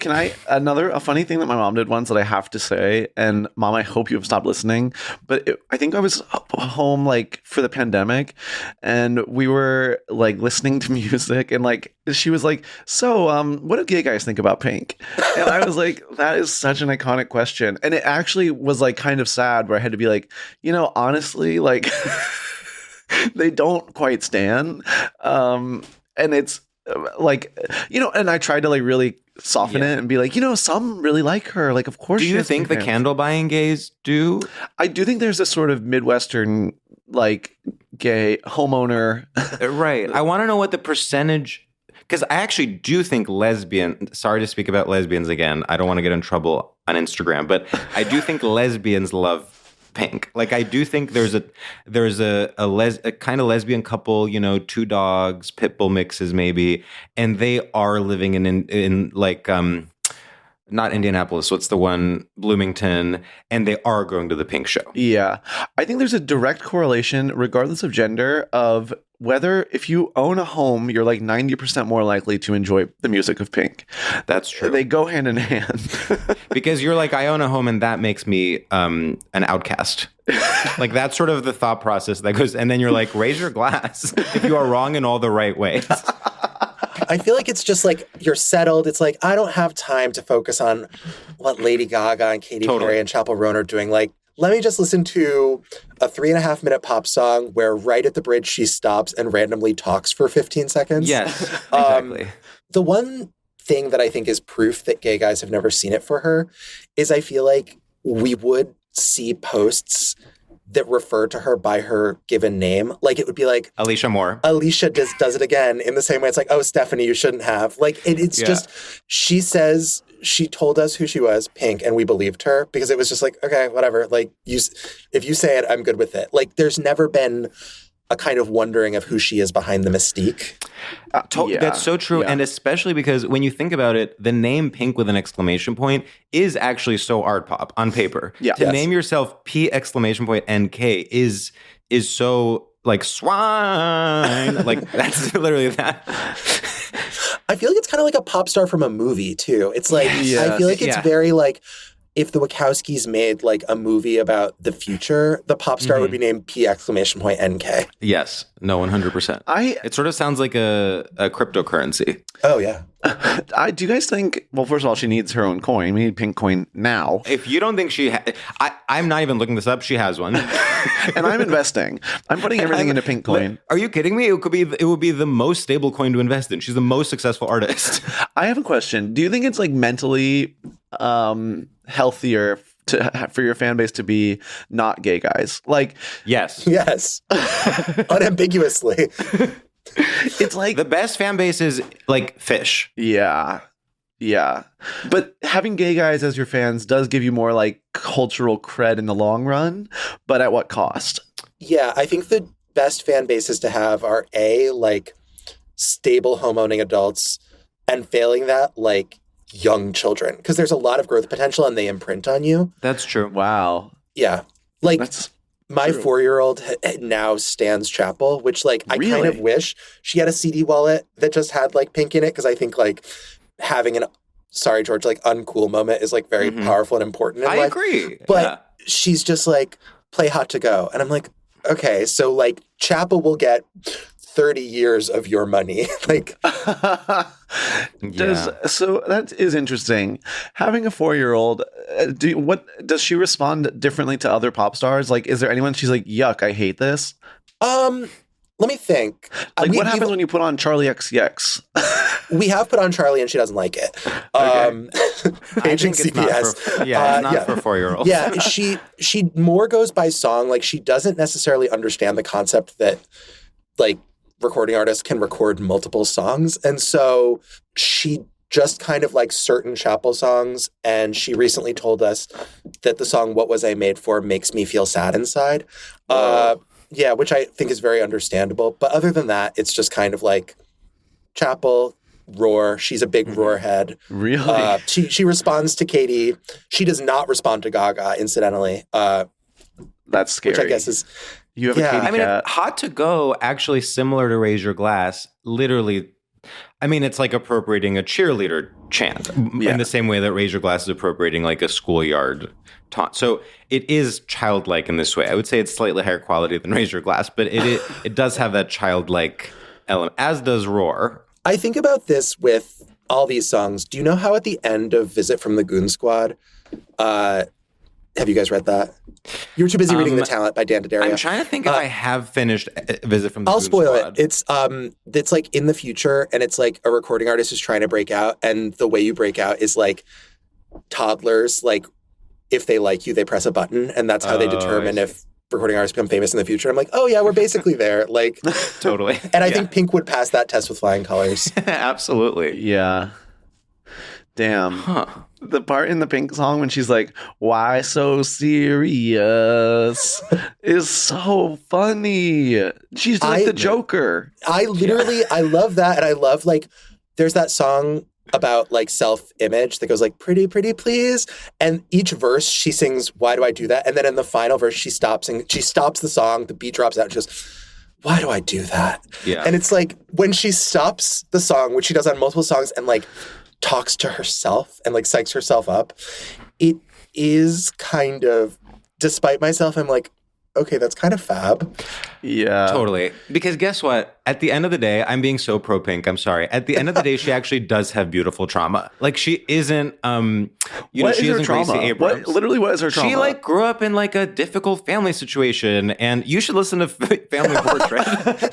A funny thing that my mom did once that I have to say, and Mom, I hope you have stopped listening, but I think I was home for the pandemic, and we were listening to music, and she was like, so what do gay guys think about Pink? And I was like, that is such an iconic question. And it actually was kind of sad, where I had to be honestly, they don't quite stand. And it's and I tried to really soften it and be some really like her. Of course. Do you think the candle buying gays do? I do think there's a sort of Midwestern gay homeowner. Right. I want to know what the percentage, because I actually do think sorry to speak about lesbians again. I don't want to get in trouble on Instagram, but I do think lesbians love Pink. I do think there's a kind of lesbian couple, 2 dogs, pit bull mixes maybe, and they are living in not Indianapolis, what's the one, Bloomington, and they are going to the Pink show. Yeah. I think there's a direct correlation, regardless of gender, of whether if you own a home, you're 90% more likely to enjoy the music of Pink. That's true. They go hand in hand. Because you're I own a home and that makes me an outcast. That's sort of the thought process that goes, and then you're raise your glass if you are wrong in all the right ways. I feel it's just you're settled. It's I don't have time to focus on what Lady Gaga and Katy Perry and Chappell Roan are doing. Let me just listen to a 3.5-minute pop song where right at the bridge she stops and randomly talks for 15 seconds. Yes, exactly. The one thing that I think is proof that gay guys have never seen it for her is I feel we would see posts that refer to her by her given name. It would be Alecia Moore. Alecia does it again in the same way. It's oh, Stephanie, you shouldn't have. It's just, she says, she told us who she was, Pink, and we believed her because it was just okay, whatever. If you say it, I'm good with it. There's never been a kind of wondering of who she is behind the mystique. That's so true. Yeah. And especially because when you think about it, the name Pink with an exclamation point is actually so art pop on paper. Yeah. To name yourself P exclamation point NK is so swine. That's literally that. I feel it's kind of a pop star from a movie too. It's I feel it's very if the Wachowskis made like a movie about the future, the pop star would be named P!NK. Yes. No, 100%. It sort of sounds like a cryptocurrency. Oh, yeah. Do you guys think, well, first of all, she needs her own coin. We need pink coin now. If you don't think I'm not even looking this up. She has one. And I'm investing. I'm putting everything into pink coin. Are you kidding me? It would be the most stable coin to invest in. She's the most successful artist. I have a question. Do you think it's like mentally healthier for your fan base to be not gay guys? Like, yes. Yes. Unambiguously. It's like the best fan base is like fish. Yeah. But having gay guys as your fans does give you more like cultural cred in the long run, but at what cost? Yeah, I think the best fan bases to have are like stable homeowning adults, and failing that, like young children, because there's a lot of growth potential and they imprint on you. That's true. Wow. Yeah. Like That's my true. 4-year-old now stands Chapel, which like I kind of wish she had a CD wallet that just had like pink in it, because I think like having sorry George, like uncool moment is like very powerful and important in life. I agree. But she's just like, play Hot to Go. And I'm like, okay, so like Chapel will get 30 years of your money. Like, so that is interesting. Having a 4-year-old, does she respond differently to other pop stars? Like, is there anyone she's like, yuck, I hate this? Let me think. Like, what happens when you put on Charlie XCX? We have put on Charlie and she doesn't like it. Paging CPS. It's not for 4-year-olds. Yeah, she more goes by song. Like, she doesn't necessarily understand the concept that like recording artists can record multiple songs. And so she just kind of likes certain Chapel songs. And she recently told us that the song What Was I Made For makes me feel sad inside. Yeah, which I think is very understandable. But other than that, it's just kind of like Chapel, Roar. She's a big Roar head. Really? She responds to Katie. She does not respond to Gaga, incidentally. That's scary. Which I guess is... You have a Katy I mean, cat. Hot to Go, actually similar to Raise Your Glass, literally, I mean, it's like appropriating a cheerleader chant in the same way that Raise Your Glass is appropriating like a schoolyard taunt. So it is childlike in this way. I would say it's slightly higher quality than Raise Your Glass, but it does have that childlike element, as does Roar. I think about this with all these songs. Do you know how at the end of Visit from the Goon Squad, have you guys read that? You were too busy reading The Talent by Dan D'Addario. I'm trying to think if I have finished Visit from the I'll Goon spoil Squad. it. It's like in the future, and it's like a recording artist is trying to break out, and the way you break out is like toddlers, like if they like you, they press a button, and that's how they determine if recording artists become famous in the future. I'm like, oh yeah, we're basically there. Like Totally. And I think Pink would pass that test with flying colors. Absolutely. Yeah. Damn. The part in the Pink song when she's like, why so serious is so funny. She's like the Joker. I love that. And I love like, there's that song about like self-image that goes like, pretty, pretty, please. And each verse she sings, why do I do that? And then in the final verse, she stops the song, the beat drops out and she goes, why do I do that? Yeah. And it's like when she stops the song, which she does on multiple songs, and like talks to herself and like psychs herself up, it is kind of, despite myself, I'm like, okay, that's kind of fab. Yeah. Totally. Because guess what? At the end of the day, I'm being so pro Pink. I'm sorry. At the end of the day, she actually does have beautiful trauma. Like she isn't, she isn't Gracie Abrams. What is her trauma? She like grew up in like a difficult family situation, and you should listen to Family Portrait.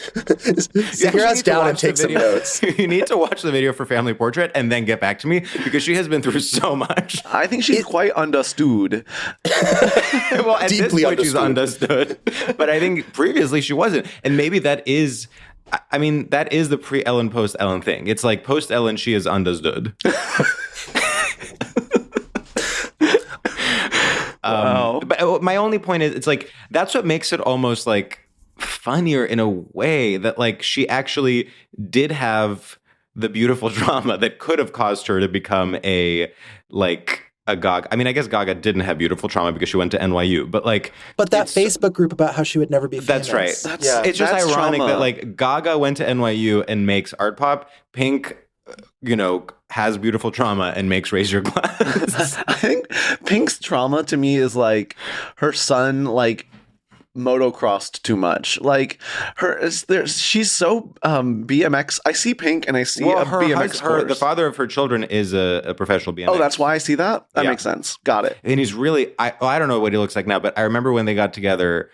Sit your ass down and take some notes. You need to watch the video for Family Portrait and then get back to me, because she has been through so much. I think she's quite understood. Well, at Deeply this point, she's understood. But I think previously she wasn't. And maybe that is... I mean, that is the pre-Ellen, post-Ellen thing. It's like post-Ellen, she is understood. Wow. But my only point is, it's like, that's what makes it almost like funnier in a way, that like she actually did have the beautiful drama that could have caused her to become a Gaga. I mean, I guess Gaga didn't have beautiful trauma because she went to NYU, but like... But that Facebook group about how she would never be famous. That's right. It's just ironic that like Gaga went to NYU and makes art pop. Pink has beautiful trauma and makes Raise Your Glass. I think Pink's trauma to me is like her son like motocrossed too much. Like she's so BMX. I see Pink and I see a BMX course. The father of her children is a professional BMX. Oh, that's why I see that? That makes sense. Got it. And he's really, I don't know what he looks like now, but I remember when they got together,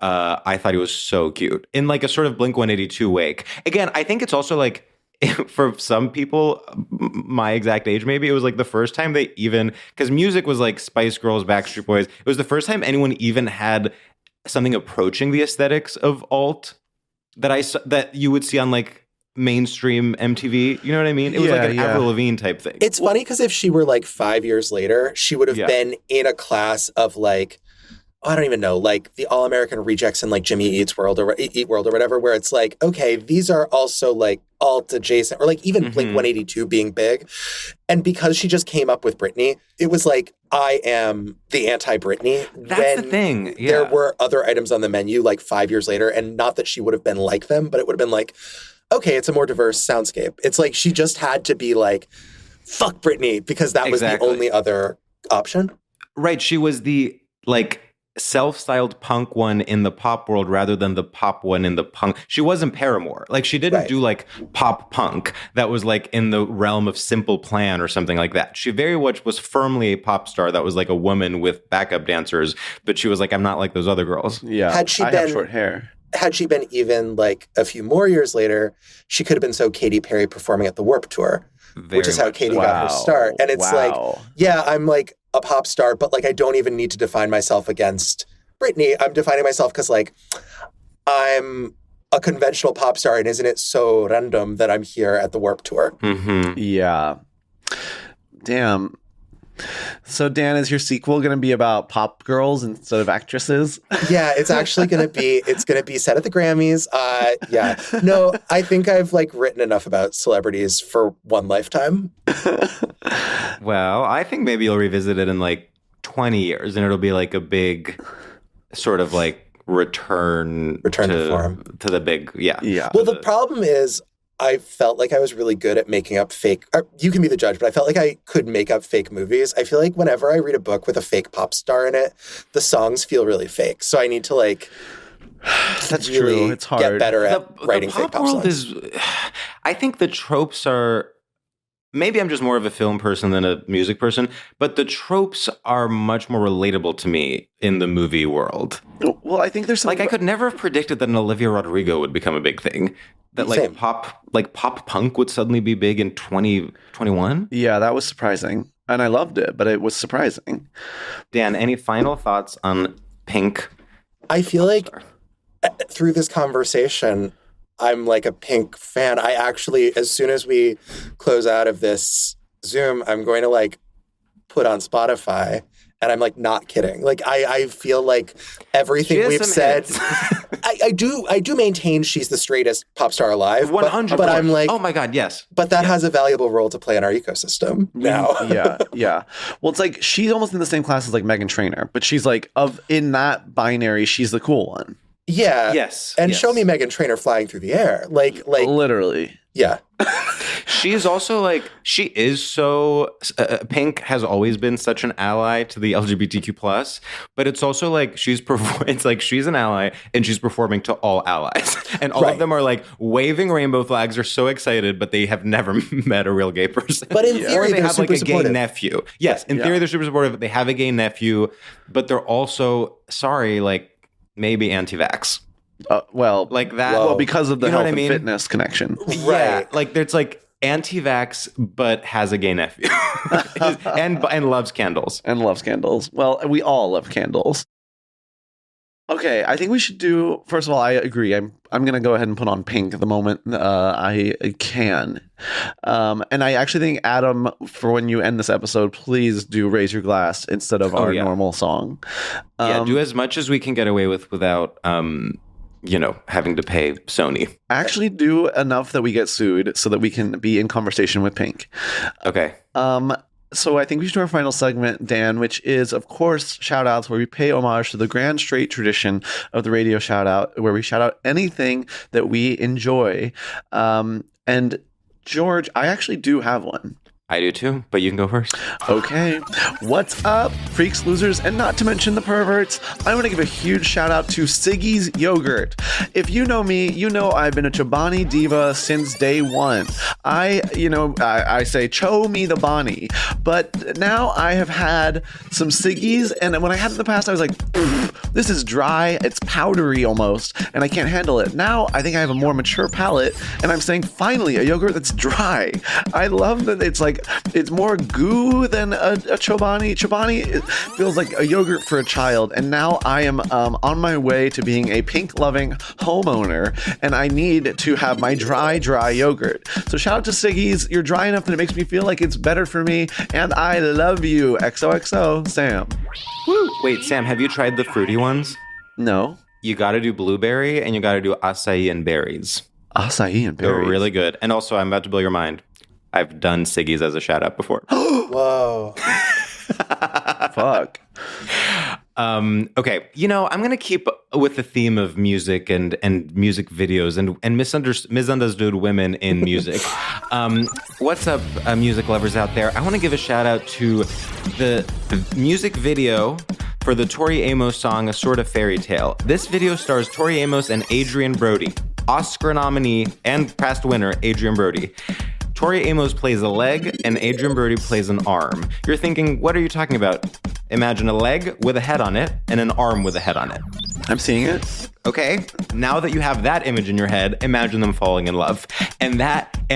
I thought he was so cute in like a sort of Blink-182 wake. Again, I think it's also like, for some people, my exact age maybe, it was like the first time they even, because music was like Spice Girls, Backstreet Boys. It was the first time anyone even had something approaching the aesthetics of alt that you would see on like mainstream MTV. You know what I mean? It was like an Avril Lavigne type thing. It's funny because if she were like 5 years later, she would have been in a class of like, I don't even know, like the All-American Rejects and like Jimmy Eat World or whatever, where it's like, okay, these are also like alt adjacent, or like even Blink-182 being big. And because she just came up with Britney, it was like, I am the anti-Britney. That's the thing. Yeah. There were other items on the menu like 5 years later, and not that she would have been like them, but it would have been like, okay, it's a more diverse soundscape. It's like she just had to be like, fuck Britney, because that was the only other option. Right. She was the like self-styled punk one in the pop world rather than the pop one in the punk. She wasn't Paramore. Like she didn't do like pop punk that was like in the realm of Simple Plan or something like that. She very much was firmly a pop star that was like a woman with backup dancers, but she was like, I'm not like those other girls. Yeah. I have short hair. Had she been even like a few more years later, she could have been so Katy Perry performing at the Warped Tour, which is how Katy got her start. And it's like, yeah, I'm like a pop star, but like I don't even need to define myself against Britney. I'm defining myself because like I'm a conventional pop star, and isn't it so random that I'm here at the Warped Tour? Mm-hmm. Yeah. Damn. So Dan, is your sequel going to be about pop girls instead of actresses? Yeah, it's actually going to be set at the Grammys. Yeah. No, I think I've like written enough about celebrities for one lifetime. Well, I think maybe you'll revisit it in like 20 years and it'll be like a big sort of like return to form. To the big, yeah. Well, the problem is I felt like I was really good at making up fake, you can be the judge, but I felt like I could make up fake movies. I feel like whenever I read a book with a fake pop star in it, the songs feel really fake. So I need to like, that's really true. It's hard. Get better at writing fake pop songs. I think the tropes are, maybe I'm just more of a film person than a music person, but the tropes are much more relatable to me in the movie world. Well, I think there's something like I could never have predicted that an Olivia Rodrigo would become a big thing. That like pop punk would suddenly be big in 2021. Yeah, that was surprising. And I loved it, but it was surprising. Dan, any final thoughts on Pink? I feel like through this conversation, I'm like a Pink fan. I actually, as soon as we close out of this Zoom, I'm going to like put on Spotify, and I'm like not kidding. Like I feel like everything we've said. I do maintain she's the straightest pop star alive. 100%. But I'm like, oh my God, yes. But that has a valuable role to play in our ecosystem now. Yeah. Well, it's like she's almost in the same class as like Meghan Trainor, but she's like in that binary, she's the cool one. Yeah. Yes. And show me Meghan Trainor flying through the air. Like literally. Yeah. She is also like, she is so, Pink has always been such an ally to the LGBTQ plus, but it's also like it's like she's an ally and she's performing to all allies. And all of them are like waving rainbow flags, are so excited, but they have never met a real gay person. But in theory, they they're have like a supportive. gay nephew. Yes, in theory, they're super supportive, but they have a gay nephew, but they're also, like maybe anti-vax. Well, like that. Well, because of the health and and fitness connection. Yeah, like there's like anti-vax, but has a gay nephew and loves candles. And loves candles. Well, we all love candles. Okay, I think we should do. First of all, I agree. I'm going to go ahead and put on Pink at the moment I can. And I actually think, Adam, for when you end this episode, please do Raise Your Glass instead of our normal song. Do as much as we can get away with without having to pay Sony. Actually do enough that we get sued so that we can be in conversation with Pink. Okay. So I think we should do our final segment, Dan, which is, of course, shout-outs, where we pay homage to the grand straight tradition of the radio shout-out, where we shout out anything that we enjoy. And George, I actually do have one. I do too, but you can go first. Okay. What's up, freaks, losers, and not to mention the perverts? I want to give a huge shout out to Siggy's Yogurt. If you know me, you know I've been a Chobani diva since day one. I say Cho me the Bonnie, but now I have had some Siggy's, and when I had it in the past, I was like, this is dry, it's powdery almost, and I can't handle it. Now I think I have a more mature palate, and I'm saying finally a yogurt that's dry. I love that it's more goo than a Chobani. Chobani feels like a yogurt for a child, and now I am on my way to being a pink-loving homeowner, and I need to have my dry yogurt. So shout out to Siggy's. You're dry enough that it makes me feel like it's better for me, and I love you. XOXO, Sam. Woo. Wait, Sam, have you tried the fruity ones? No. You got to do blueberry, and you got to do acai and berries. Acai and berries. They're really good. And also, I'm about to blow your mind. I've done Siggy's as a shout out before. Whoa. Fuck. Okay, I'm going to keep with the theme of music and music videos and misunderstood women in music. What's up, music lovers out there? I want to give a shout out to the music video for the Tori Amos song, A Sort of Fairy Tale. This video stars Tori Amos and Adrian Brody, Oscar nominee and past winner Adrian Brody. Tori Amos plays a leg and Adrian Brody plays an arm. You're thinking, what are you talking about? Imagine a leg with a head on it and an arm with a head on it. I'm seeing it. Okay, now that you have that image in your head, imagine them falling in love. And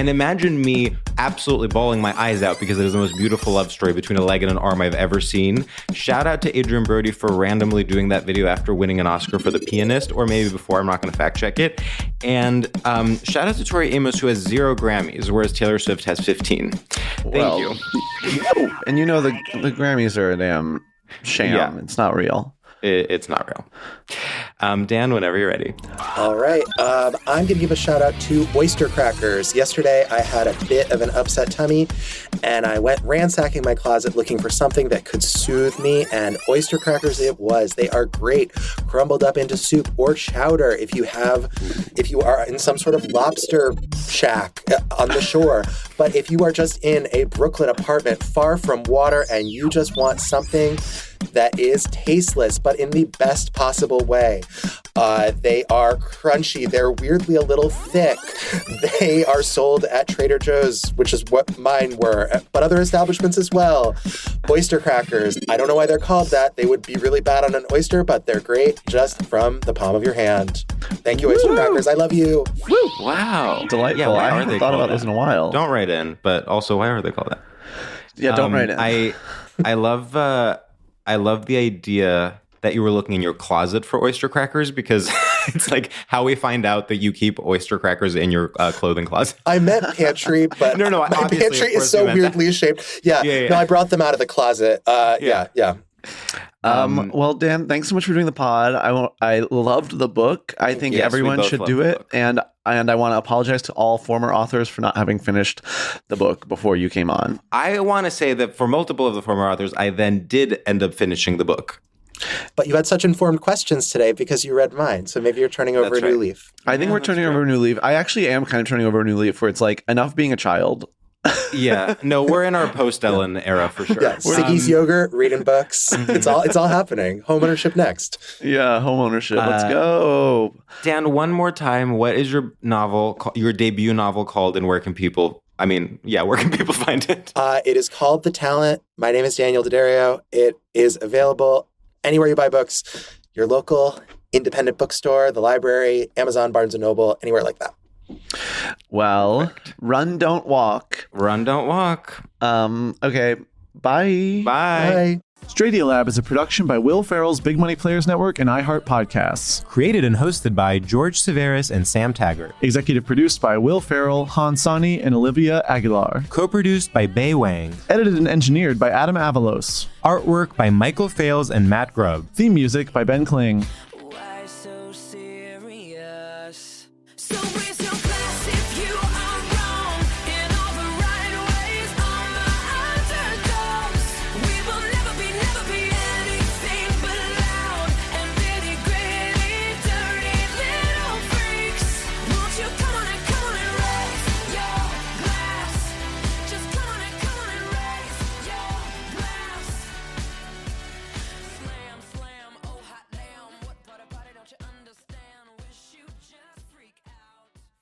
imagine me absolutely bawling my eyes out because it is the most beautiful love story between a leg and an arm I've ever seen. Shout out to Adrian Brody for randomly doing that video after winning an Oscar for The Pianist, or maybe before, I'm not going to fact check it. And shout out to Tori Amos, who has 0 Grammys, whereas Taylor Swift has 15. Thank you. And the Grammys are a damn sham. Yeah. It's not real. It's not real. Dan, whenever you're ready. All right. I'm going to give a shout out to oyster crackers. Yesterday, I had a bit of an upset tummy, and I went ransacking my closet looking for something that could soothe me, and oyster crackers it was. They are great, crumbled up into soup or chowder if you are in some sort of lobster shack on the shore. But if you are just in a Brooklyn apartment far from water and you just want something that is tasteless, but in the best possible way. They are crunchy. They're weirdly a little thick. They are sold at Trader Joe's, which is what mine were, but other establishments as well. Oyster crackers. I don't know why they're called that. They would be really bad on an oyster, but they're great just from the palm of your hand. Thank you, oyster crackers. I love you. Woo. Wow. Delightful. Yeah, I haven't thought about this in a while. Don't write in, but also why are they called that? Yeah, don't write in. I love the idea that you were looking in your closet for oyster crackers, because it's like how we find out that you keep oyster crackers in your clothing closet. I meant pantry, but no, my pantry is so weirdly shaped. Yeah. No, I brought them out of the closet. Yeah. Well, Dan, thanks so much for doing the pod. I loved the book. I think everyone should do it. And I want to apologize to all former authors for not having finished the book before you came on. I want to say that for multiple of the former authors, I then did end up finishing the book. But you had such informed questions today because you read mine. So maybe you're turning over a new leaf. I think we're turning over a new leaf. I actually am kind of turning over a new leaf where it's like enough being a child. Yeah. No, we're in our post-Ellen era for sure. Yeah. Siggy's yogurt, reading books. It's all happening. Home ownership next. Yeah, home ownership. Let's go. Dan, one more time, what is your debut novel called, and where can people find it? It is called The Talent. My name is Daniel D'Addario. It is available anywhere you buy books, your local independent bookstore, the library, Amazon, Barnes & Noble, anywhere like that. Well, perfect. Run, don't walk. Run, don't walk. Okay. Bye. Bye. StraightioLab is a production by Will Ferrell's Big Money Players Network and iHeart Podcasts. Created and hosted by George Civeris and Sam Taggart. Executive produced by Will Ferrell, Han Sani, and Olivia Aguilar. Co-produced by Bei Wang. Edited and engineered by Adam Avalos. Artwork by Michael Fales and Matt Grubb. Theme music by Ben Kling.